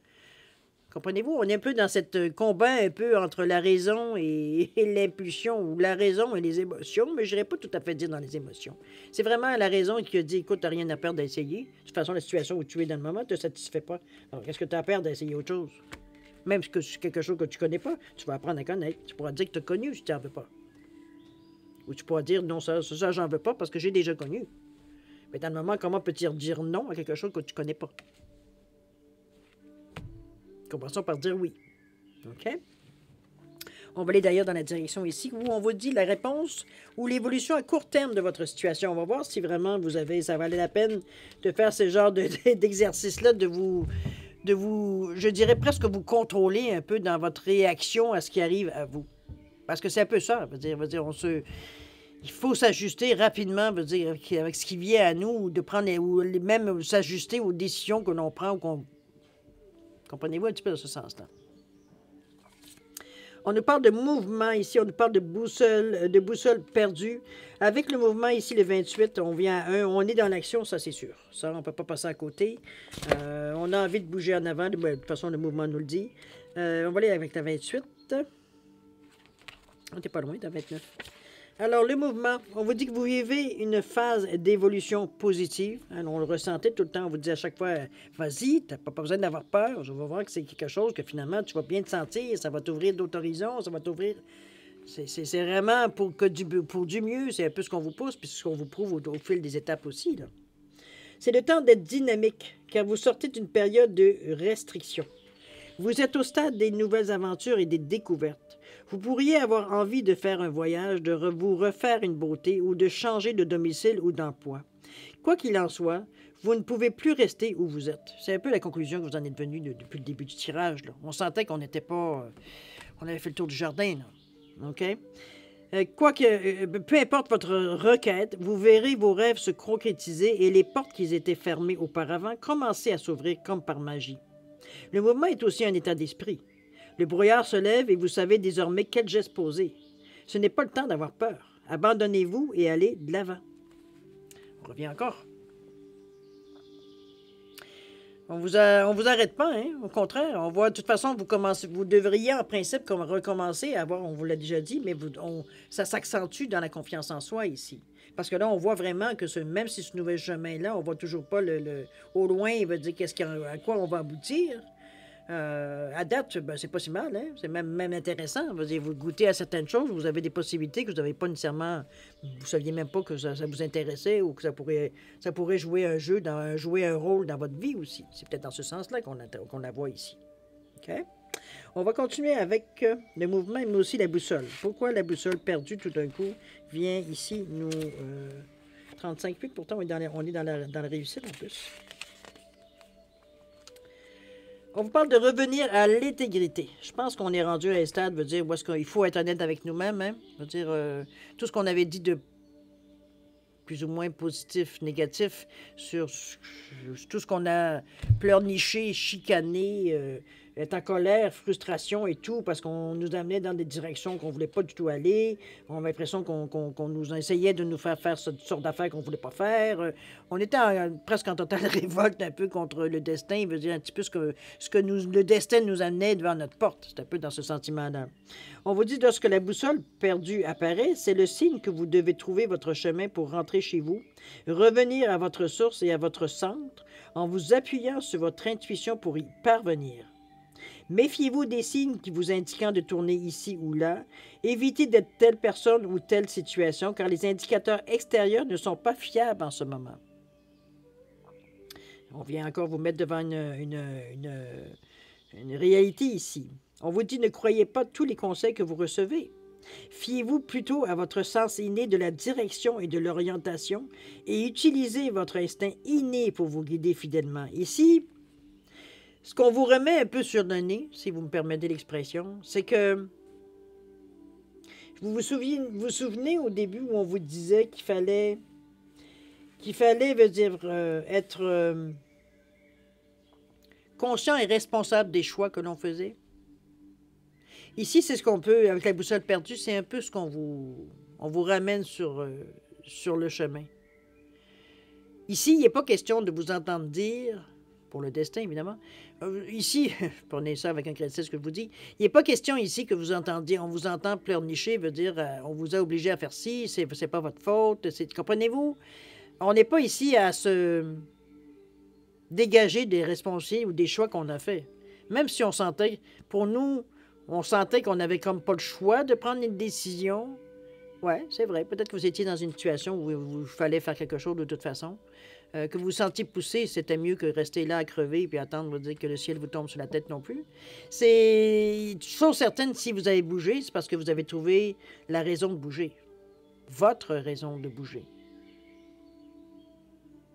Comprenez-vous? On est un peu dans cette combat un peu entre la raison et l'impulsion, ou la raison et les émotions, mais je n'irais pas tout à fait dire dans les émotions. C'est vraiment la raison qui a dit, écoute, tu n'as rien à perdre d'essayer. De toute façon, la situation où tu es dans le moment ne te satisfait pas. Alors, qu'est-ce que tu as à perdre d'essayer autre chose? Même si c'est quelque chose que tu ne connais pas, tu vas apprendre à connaître. Tu pourras dire que tu as connu si tu n'en veux pas. Ou tu pourras dire, non, ça j'en veux pas parce que j'ai déjà connu. Mais dans le moment, comment peux-tu dire non à quelque chose que tu ne connais pas? Commençons par dire oui. OK? On va aller d'ailleurs dans la direction ici où on vous dit la réponse ou l'évolution à court terme de votre situation. On va voir si vraiment ça valait la peine de faire ce genre d'exercice-là, de vous, je dirais presque vous contrôler un peu dans votre réaction à ce qui arrive à vous. Parce que c'est un peu ça. Il faut s'ajuster rapidement, avec ce qui vient à nous, ou même s'ajuster aux décisions que l'on prend ou qu'on... Comprenez-vous un petit peu dans ce sens-là? On nous parle de mouvement ici, on nous parle de boussole perdue. Avec le mouvement ici, le 28, on vient à 1, on est dans l'action, ça c'est sûr. Ça, on ne peut pas passer à côté. On a envie de bouger en avant, de toute façon, le mouvement nous le dit. On va aller avec la 28. On n'était pas loin, la 29. Alors, le mouvement, on vous dit que vous vivez une phase d'évolution positive. Hein, on le ressentait tout le temps. On vous dit à chaque fois, vas-y, tu n'as pas besoin d'avoir peur. Je vais voir que c'est quelque chose que finalement, tu vas bien te sentir. Ça va t'ouvrir d'autres horizons. Ça va t'ouvrir... C'est vraiment pour du mieux. C'est un peu ce qu'on vous pousse, puis ce qu'on vous prouve au fil des étapes aussi. C'est le temps d'être dynamique, car vous sortez d'une période de restriction. Vous êtes au stade des nouvelles aventures et des découvertes. Vous pourriez avoir envie de faire un voyage, de vous refaire une beauté ou de changer de domicile ou d'emploi. Quoi qu'il en soit, vous ne pouvez plus rester où vous êtes. C'est un peu la conclusion que vous en êtes venue depuis le début du tirage. Là. On sentait qu'on n'était pas... on avait fait le tour du jardin. Là. OK? Peu importe votre requête, vous verrez vos rêves se concrétiser et les portes qui étaient fermées auparavant commencer à s'ouvrir comme par magie. Le mouvement est aussi un état d'esprit. Le brouillard se lève et vous savez désormais quel geste poser. Ce n'est pas le temps d'avoir peur. Abandonnez-vous et allez de l'avant. On revient encore. On vous arrête pas, hein? Au contraire, on voit, de toute façon, vous devriez en principe comme recommencer à avoir, on vous l'a déjà dit, mais ça s'accentue dans la confiance en soi ici. Parce que là, on voit vraiment que même si ce nouvel chemin-là, on voit toujours pas au loin, il veut dire à quoi on va aboutir. À date, ben, c'est pas si mal, hein? C'est même intéressant. Vous goûtez à certaines choses, vous avez des possibilités que vous n'avez pas nécessairement. Vous ne saviez même pas que ça vous intéressait ou que ça pourrait jouer un rôle dans votre vie aussi. C'est peut-être dans ce sens-là qu'on la voit ici. OK? On va continuer avec le mouvement, mais aussi la boussole. Pourquoi la boussole perdue tout d'un coup vient ici nous. 35 feet, pourtant on est dans la réussite en plus. On vous parle de revenir à l'intégrité. Je pense qu'on est rendu à un stade, veut dire, où est-ce qu'il faut être honnête avec nous-mêmes. Hein? Veut dire, tout ce qu'on avait dit de plus ou moins positif, négatif, sur tout ce qu'on a pleurniché, chicané, être en colère, frustration et tout, parce qu'on nous amenait dans des directions qu'on ne voulait pas du tout aller. On avait l'impression qu'on nous essayait de nous faire cette sorte d'affaires qu'on ne voulait pas faire. On était presque en totale révolte un peu contre le destin. Il veut dire un petit peu ce que le destin nous amenait devant notre porte. C'est un peu dans ce sentiment-là. On vous dit, lorsque la boussole perdue apparaît, c'est le signe que vous devez trouver votre chemin pour rentrer chez vous, revenir à votre source et à votre centre, en vous appuyant sur votre intuition pour y parvenir. Méfiez-vous des signes qui vous indiquent de tourner ici ou là. Évitez d'être telle personne ou telle situation, car les indicateurs extérieurs ne sont pas fiables en ce moment. On vient encore vous mettre devant une réalité ici. On vous dit, ne croyez pas tous les conseils que vous recevez. Fiez-vous plutôt à votre sens inné de la direction et de l'orientation et utilisez votre instinct inné pour vous guider fidèlement. Ici, ce qu'on vous remet un peu sur le nez, si vous me permettez l'expression, c'est que vous vous souvenez au début où on vous disait qu'il fallait veut dire, être conscient et responsable des choix que l'on faisait. Ici, c'est ce qu'on peut, avec la boussole perdue, c'est un peu ce on vous ramène sur le chemin. Ici, il n'est pas question de vous entendre dire, pour le destin évidemment, ici, prenez ça avec un crédit, ce que je vous dis, il n'est pas question ici que vous entendiez, on vous entend pleurnicher, veut dire, on vous a obligé à faire ci, c'est pas votre faute, comprenez-vous? On n'est pas ici à se dégager des responsabilités ou des choix qu'on a faits. Même si on sentait, pour nous, on sentait qu'on n'avait comme pas le choix de prendre une décision. Ouais, c'est vrai. Peut-être que vous étiez dans une situation où il fallait faire quelque chose de toute façon. Que vous vous sentiez poussé, c'était mieux que rester là à crever et puis attendre vous dire que le ciel vous tombe sur la tête non plus. C'est chose certaine, si vous avez bougé, c'est parce que vous avez trouvé la raison de bouger. Votre raison de bouger.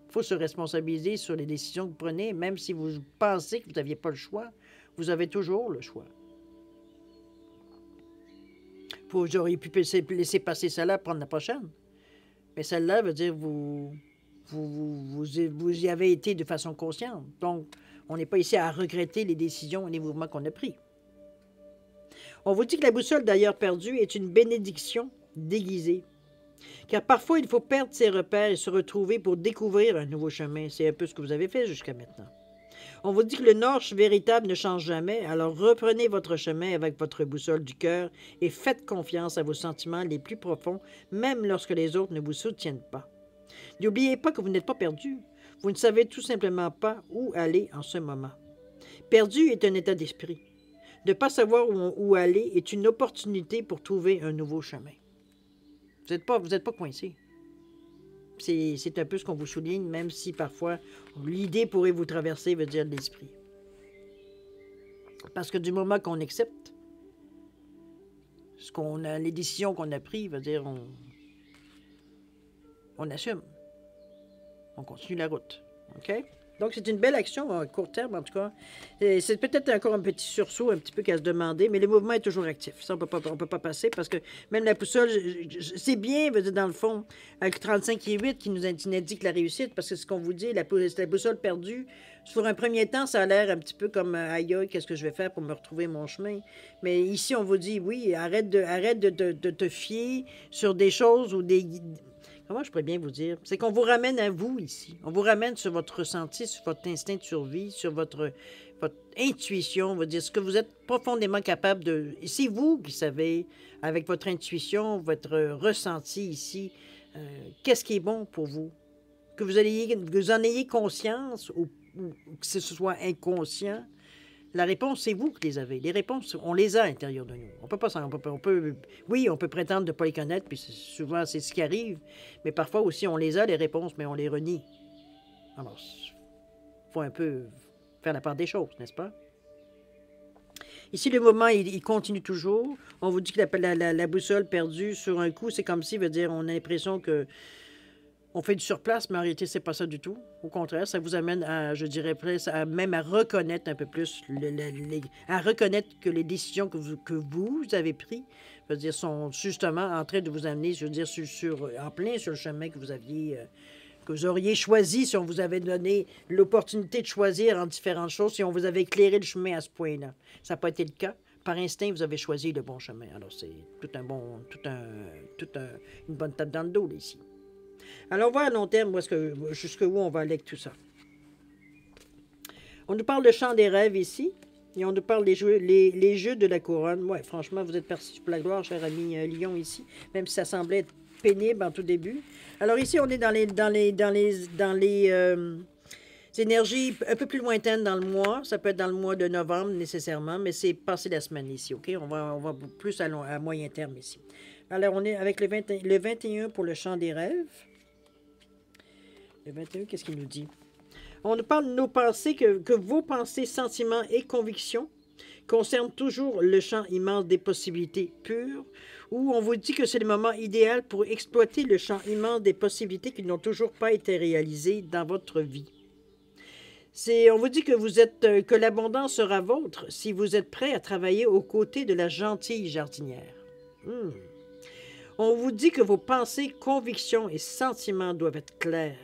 Il faut se responsabiliser sur les décisions que vous prenez, même si vous pensez que vous n'aviez pas le choix, vous avez toujours le choix. Vous auriez pu laisser passer celle-là, prendre la prochaine. Mais celle-là veut dire vous y avez été de façon consciente. Donc, on n'est pas ici à regretter les décisions et les mouvements qu'on a pris. On vous dit que la boussole d'ailleurs perdue est une bénédiction déguisée. Car parfois, il faut perdre ses repères et se retrouver pour découvrir un nouveau chemin. C'est un peu ce que vous avez fait jusqu'à maintenant. On vous dit que le nord véritable ne change jamais, alors reprenez votre chemin avec votre boussole du cœur et faites confiance à vos sentiments les plus profonds, même lorsque les autres ne vous soutiennent pas. N'oubliez pas que vous n'êtes pas perdu. Vous ne savez tout simplement pas où aller en ce moment. Perdu est un état d'esprit. De ne pas savoir où aller est une opportunité pour trouver un nouveau chemin. Vous n'êtes pas coincé. C'est un peu ce qu'on vous souligne, même si parfois l'idée pourrait vous traverser, veut dire l'esprit. Parce que du moment qu'on accepte les décisions qu'on a prises, veut dire on assume. On continue la route. OK? Donc, c'est une belle action à court terme, en tout cas. Et c'est peut-être encore un petit sursaut, un petit peu qu'à se demander, mais le mouvement est toujours actif. Ça, on peut pas passer parce que même la boussole, c'est bien, veut dire, dans le fond, avec 35 et 8 qui nous indique la réussite, parce que ce qu'on vous dit, la boussole perdue, sur un premier temps, ça a l'air un petit peu comme aïe, aïe, qu'est-ce que je vais faire pour me retrouver mon chemin. Mais ici, on vous dit, oui, arrête de te fier sur des choses ou des. Comment je pourrais bien vous dire? C'est qu'on vous ramène à vous ici. On vous ramène sur votre ressenti, sur votre instinct de survie, sur votre intuition. On va dire ce que vous êtes profondément capable de. C'est vous qui savez, avec votre intuition, votre ressenti ici, qu'est-ce qui est bon pour vous. Que vous en ayez conscience ou que ce soit inconscient. La réponse, c'est vous qui les avez. Les réponses, on les a à l'intérieur de nous. On peut pas, oui, on peut prétendre de ne pas les connaître, puis souvent c'est ce qui arrive, mais parfois aussi on les a, les réponses, mais on les renie. Alors, il faut un peu faire la part des choses, n'est-ce pas? Ici, le mouvement, il continue toujours. On vous dit que la boussole perdue sur un coup, c'est comme si, veut dire, on a l'impression que on fait du surplace, mais en réalité, c'est pas ça du tout. Au contraire, ça vous amène à, je dirais presque, même à reconnaître un peu plus, à reconnaître que les décisions que vous avez prises, je veux dire, sont justement en train de vous amener, je veux dire, en plein sur le chemin que que vous auriez choisi si on vous avait donné l'opportunité de choisir en différentes choses, si on vous avait éclairé le chemin à ce point-là. Ça n'a pas été le cas. Par instinct, vous avez choisi le bon chemin. Alors, c'est une bonne tape dans le dos, là, ici. Alors, on voit à long terme jusqu'où on va aller avec tout ça. On nous parle de chant des rêves ici. Et on nous parle des jeux, les jeux de la couronne. Ouais, franchement, vous êtes parti pour la gloire, cher ami Lyon, ici. Même si ça semblait être pénible en tout début. Alors ici, on est dans les énergies un peu plus lointaines dans le mois. Ça peut être dans le mois de novembre nécessairement, mais c'est passé la semaine ici, OK? On va plus à moyen terme ici. Alors, on est avec le 21 pour le chant des rêves. Le 21, qu'est-ce qu'il nous dit? On nous parle de nos pensées, que vos pensées, sentiments et convictions concernent toujours le champ immense des possibilités pures, où on vous dit que c'est le moment idéal pour exploiter le champ immense des possibilités qui n'ont toujours pas été réalisées dans votre vie. On vous dit que l'abondance sera vôtre si vous êtes prêt à travailler aux côtés de la gentille jardinière. On vous dit que vos pensées, convictions et sentiments doivent être clairs.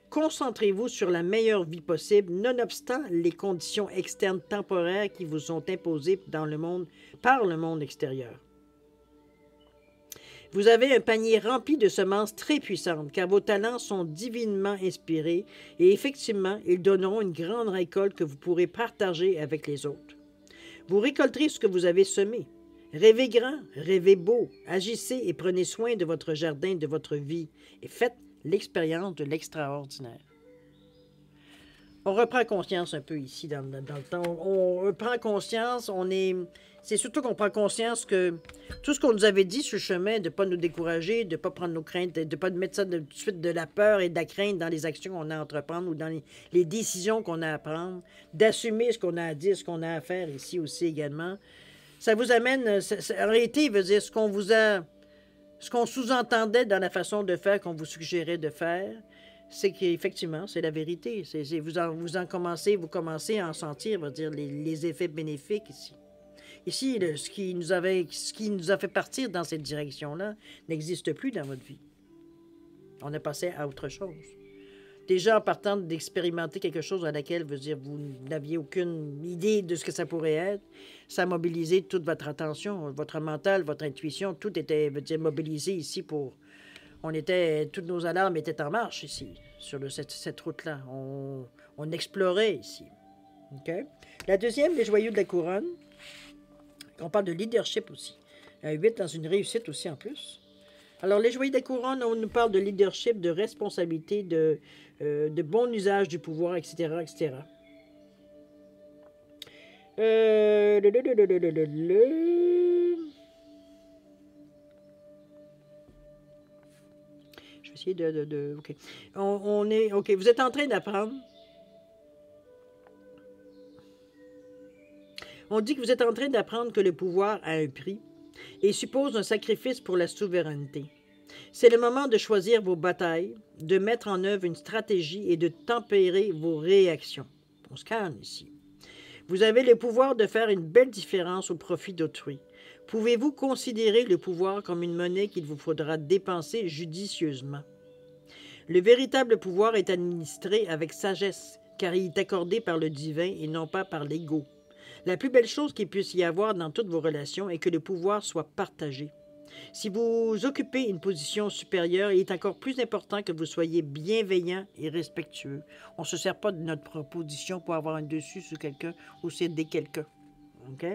Concentrez-vous sur la meilleure vie possible, nonobstant les conditions externes temporaires qui vous sont imposées par le monde extérieur. Vous avez un panier rempli de semences très puissantes, car vos talents sont divinement inspirés et effectivement, ils donneront une grande récolte que vous pourrez partager avec les autres. Vous récolterez ce que vous avez semé. Rêvez grand, rêvez beau, agissez et prenez soin de votre jardin, de votre vie, et faites l'expérience de l'extraordinaire. On reprend conscience un peu ici dans le temps. On reprend conscience, c'est surtout qu'on prend conscience que tout ce qu'on nous avait dit sur le chemin, de ne pas nous décourager, de ne pas prendre nos craintes, de ne pas mettre ça de suite de la peur et de la crainte dans les actions qu'on a à entreprendre ou dans les décisions qu'on a à prendre, d'assumer ce qu'on a à dire, ce qu'on a à faire ici aussi également. Ça vous amène, en réalité, veut dire ce qu'on sous-entendait dans la façon de faire qu'on vous suggérait de faire, c'est qu'effectivement, c'est la vérité. Vous commencez à en sentir, veut dire, les effets bénéfiques ici. Ici, ce qui nous a fait partir dans cette direction-là n'existe plus dans votre vie. On a passé à autre chose. Déjà, en partant d'expérimenter quelque chose à laquelle, veut dire, vous n'aviez aucune idée de ce que ça pourrait être, ça a mobilisé toute votre attention, votre mental, votre intuition, tout était, veut dire, mobilisé ici pour... Toutes nos alarmes étaient en marche ici, sur cette route-là. On explorait ici. OK? La deuxième, les joyaux de la couronne. On parle de leadership aussi. Un 8 dans une réussite aussi en plus. Alors, les joyaux de la couronne, on nous parle de leadership, de responsabilité, de bon usage du pouvoir, etc., etc. Je vais essayer OK. OK, vous êtes en train d'apprendre. On dit que vous êtes en train d'apprendre que le pouvoir a un prix et suppose un sacrifice pour la souveraineté. C'est le moment de choisir vos batailles, de mettre en œuvre une stratégie et de tempérer vos réactions. On se calme ici. Vous avez le pouvoir de faire une belle différence au profit d'autrui. Pouvez-vous considérer le pouvoir comme une monnaie qu'il vous faudra dépenser judicieusement? Le véritable pouvoir est administré avec sagesse, car il est accordé par le divin et non pas par l'ego. La plus belle chose qu'il puisse y avoir dans toutes vos relations est que le pouvoir soit partagé. Si vous occupez une position supérieure, il est encore plus important que vous soyez bienveillant et respectueux. On ne se sert pas de notre position pour avoir un dessus sur quelqu'un ou s'aider quelqu'un. OK?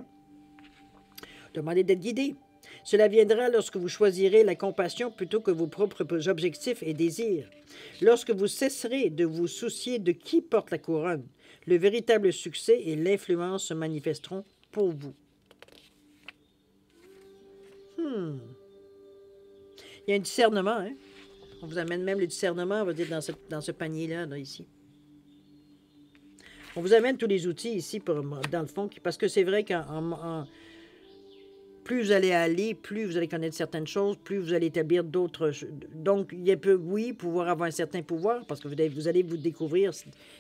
Demandez d'être guidé. Cela viendra lorsque vous choisirez la compassion plutôt que vos propres objectifs et désirs. Lorsque vous cesserez de vous soucier de qui porte la couronne, le véritable succès et l'influence se manifesteront pour vous. Il y a un discernement, hein? On vous amène même le discernement, on va dire, dans ce panier-là, là, ici. On vous amène tous les outils ici, dans le fond, parce que c'est vrai plus vous allez aller, plus vous allez connaître certaines choses, plus vous allez établir d'autres... Donc, il peut, oui, pouvoir avoir un certain pouvoir, parce que vous allez vous découvrir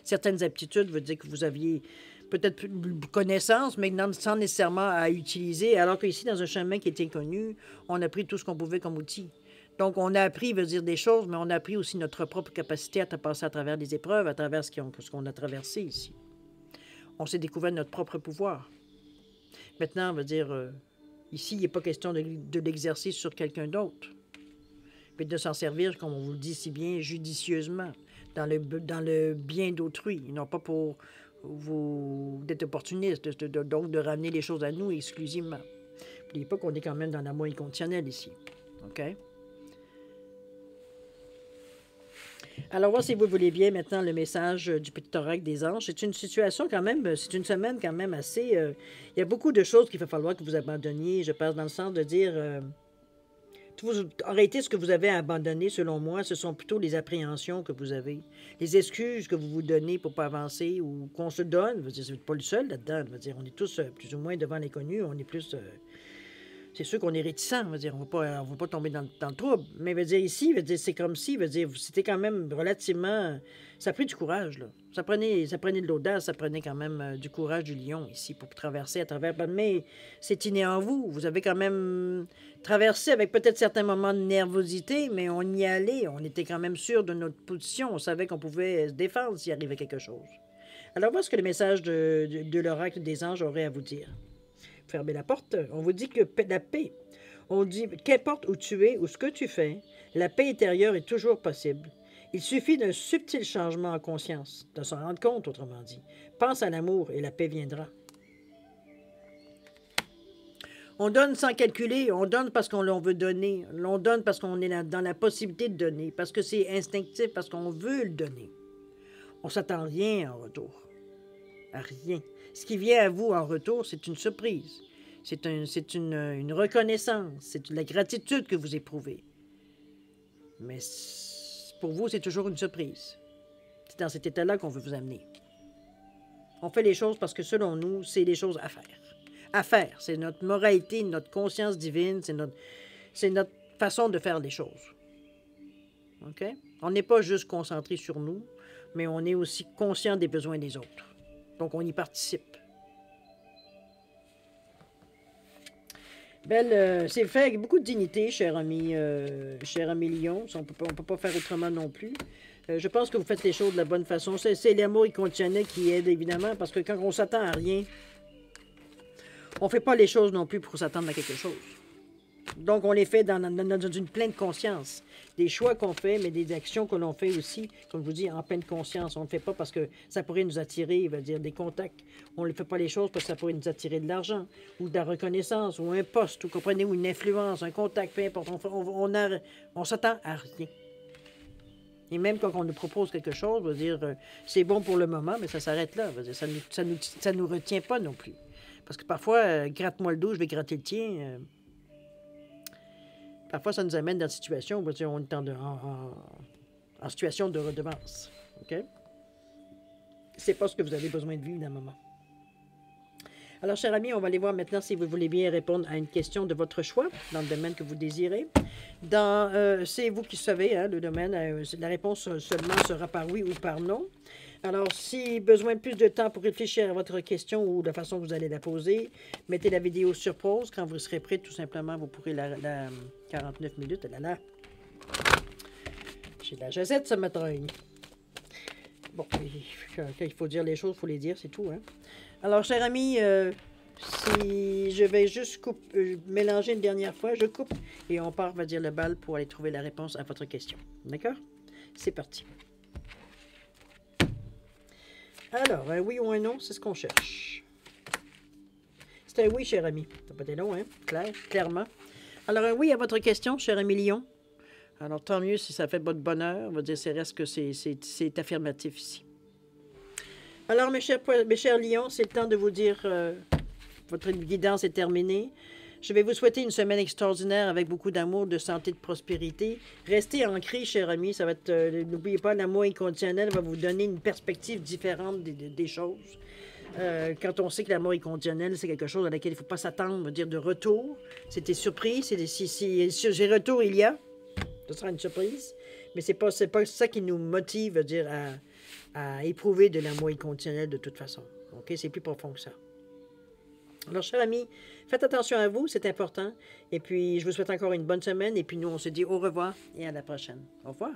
certaines aptitudes, veut dire que vous aviez peut-être plus de connaissances, mais sans nécessairement à utiliser, alors qu'ici, dans un chemin qui est inconnu, on a pris tout ce qu'on pouvait comme outil. Donc, on a appris, veut dire des choses, mais on a appris aussi notre propre capacité à passer à travers des épreuves, à travers ce qu'on a traversé ici. On s'est découvert notre propre pouvoir. Maintenant, on va dire... Ici, il n'est pas question de l'exercer sur quelqu'un d'autre, mais de s'en servir, comme on vous le dit si bien, judicieusement, dans le bien d'autrui, et non pas pour d'être opportuniste, donc de ramener les choses à nous exclusivement. N'oubliez pas qu'on est quand même dans l'amour inconditionnel ici. OK? Alors, voici, si vous voulez bien, maintenant, le message du petit oracle des anges. C'est une situation quand même, c'est une semaine quand même assez... il y a beaucoup de choses qu'il va falloir que vous abandonniez, je pense, dans le sens de dire... arrêtez ce que vous avez à abandonner, selon moi, ce sont plutôt les appréhensions que vous avez, les excuses que vous vous donnez pour ne pas avancer ou qu'on se donne. Vous n'êtes pas le seul là-dedans. On est tous plus ou moins devant l'inconnu, on est plus... c'est sûr qu'on est réticent, on va pas tomber dans le trouble. Mais ici, c'est comme si, c'était quand même relativement... Ça a pris du courage, là. Ça prenait de l'audace, ça prenait quand même du courage du lion ici pour traverser à travers... Mais c'est inné en vous. Vous avez quand même traversé avec peut-être certains moments de nervosité, mais on y allait. On était quand même sûr de notre position. On savait qu'on pouvait se défendre s'il arrivait quelque chose. Alors, voilà ce que le message de l'oracle des anges aurait à vous dire. Fermez la porte. On vous dit que la paix, on dit qu'importe où tu es ou ce que tu fais, la paix intérieure est toujours possible. Il suffit d'un subtil changement en conscience, de s'en rendre compte, autrement dit. Pense à l'amour et la paix viendra. On donne sans calculer, on donne parce qu'on veut donner, on donne parce qu'on est dans la possibilité de donner, parce que c'est instinctif, parce qu'on veut le donner. On ne s'attend à rien en retour. À rien. Ce qui vient à vous en retour, c'est une surprise. C'est une reconnaissance. C'est la gratitude que vous éprouvez. Mais pour vous, c'est toujours une surprise. C'est dans cet état-là qu'on veut vous amener. On fait les choses parce que, selon nous, c'est les choses à faire. À faire. C'est notre moralité, notre conscience divine, c'est notre façon de faire les choses. OK? On n'est pas juste concentré sur nous, mais on est aussi conscient des besoins des autres. Donc, on y participe. C'est fait avec beaucoup de dignité, cher ami Lion. On ne peut pas faire autrement non plus. Je pense que vous faites les choses de la bonne façon. C'est l'amour inconditionnel qui aide, évidemment, parce que quand on s'attend à rien, on ne fait pas les choses non plus pour s'attendre à quelque chose. Donc, on les fait dans une pleine conscience. Des choix qu'on fait, mais des actions que l'on fait aussi, comme je vous dis, en pleine conscience. On ne le fait pas parce que ça pourrait nous attirer, des contacts. On ne fait pas les choses parce que ça pourrait nous attirer de l'argent, ou de la reconnaissance, ou un poste, ou comprenez, ou une influence, un contact, peu importe. On s'attend à rien. Et même quand on nous propose quelque chose, c'est bon pour le moment, mais ça s'arrête là. Ça nous retient pas non plus. Parce que parfois, gratte-moi le dos, je vais gratter le tien. Parfois, ça nous amène dans une situation où on est en situation de redevance. OK? C'est pas ce que vous avez besoin de vivre dans le moment. Alors, cher ami, on va aller voir maintenant si vous voulez bien répondre à une question de votre choix dans le domaine que vous désirez. C'est vous qui savez, hein, le domaine. La réponse seulement sera par oui ou par non. Alors, si besoin de plus de temps pour réfléchir à votre question ou de la façon que vous allez la poser, mettez la vidéo sur pause. Quand vous serez prêt, tout simplement, vous pourrez la 49 minutes. Là, là. J'ai de la jasette ce matin. Bon, quand il faut dire les choses, il faut les dire, c'est tout. Hein? Alors, cher ami, si je vais juste mélanger une dernière fois, je coupe et on part, on va dire, le bal pour aller trouver la réponse à votre question. D'accord? C'est parti. Alors, un oui ou un non, c'est ce qu'on cherche. C'est un oui, cher ami. Ça n'a pas été long, hein? Clairement. Alors, un oui à votre question, cher ami Lion. Alors, tant mieux si ça fait votre bonheur. On va dire, c'est reste que c'est affirmatif ici. Alors, mes chers lions, c'est le temps de vous dire votre guidance est terminée. Je vais vous souhaiter une semaine extraordinaire avec beaucoup d'amour, de santé, de prospérité. Restez ancrés, chers amis. Ça va être, n'oubliez pas, l'amour inconditionnel va vous donner une perspective différente des choses. Quand on sait que l'amour inconditionnel, c'est quelque chose dans lequel il ne faut pas s'attendre, on va dire, de retour. C'était surprise. Si j'ai retour, il y a. Ce sera une surprise. Mais c'est pas ça qui nous motive, dire, à éprouver de l'amour inconditionnel de toute façon. OK? C'est plus profond que ça. Alors, chers amis, faites attention à vous, c'est important. Et puis, je vous souhaite encore une bonne semaine. Et puis, nous, on se dit au revoir et à la prochaine. Au revoir.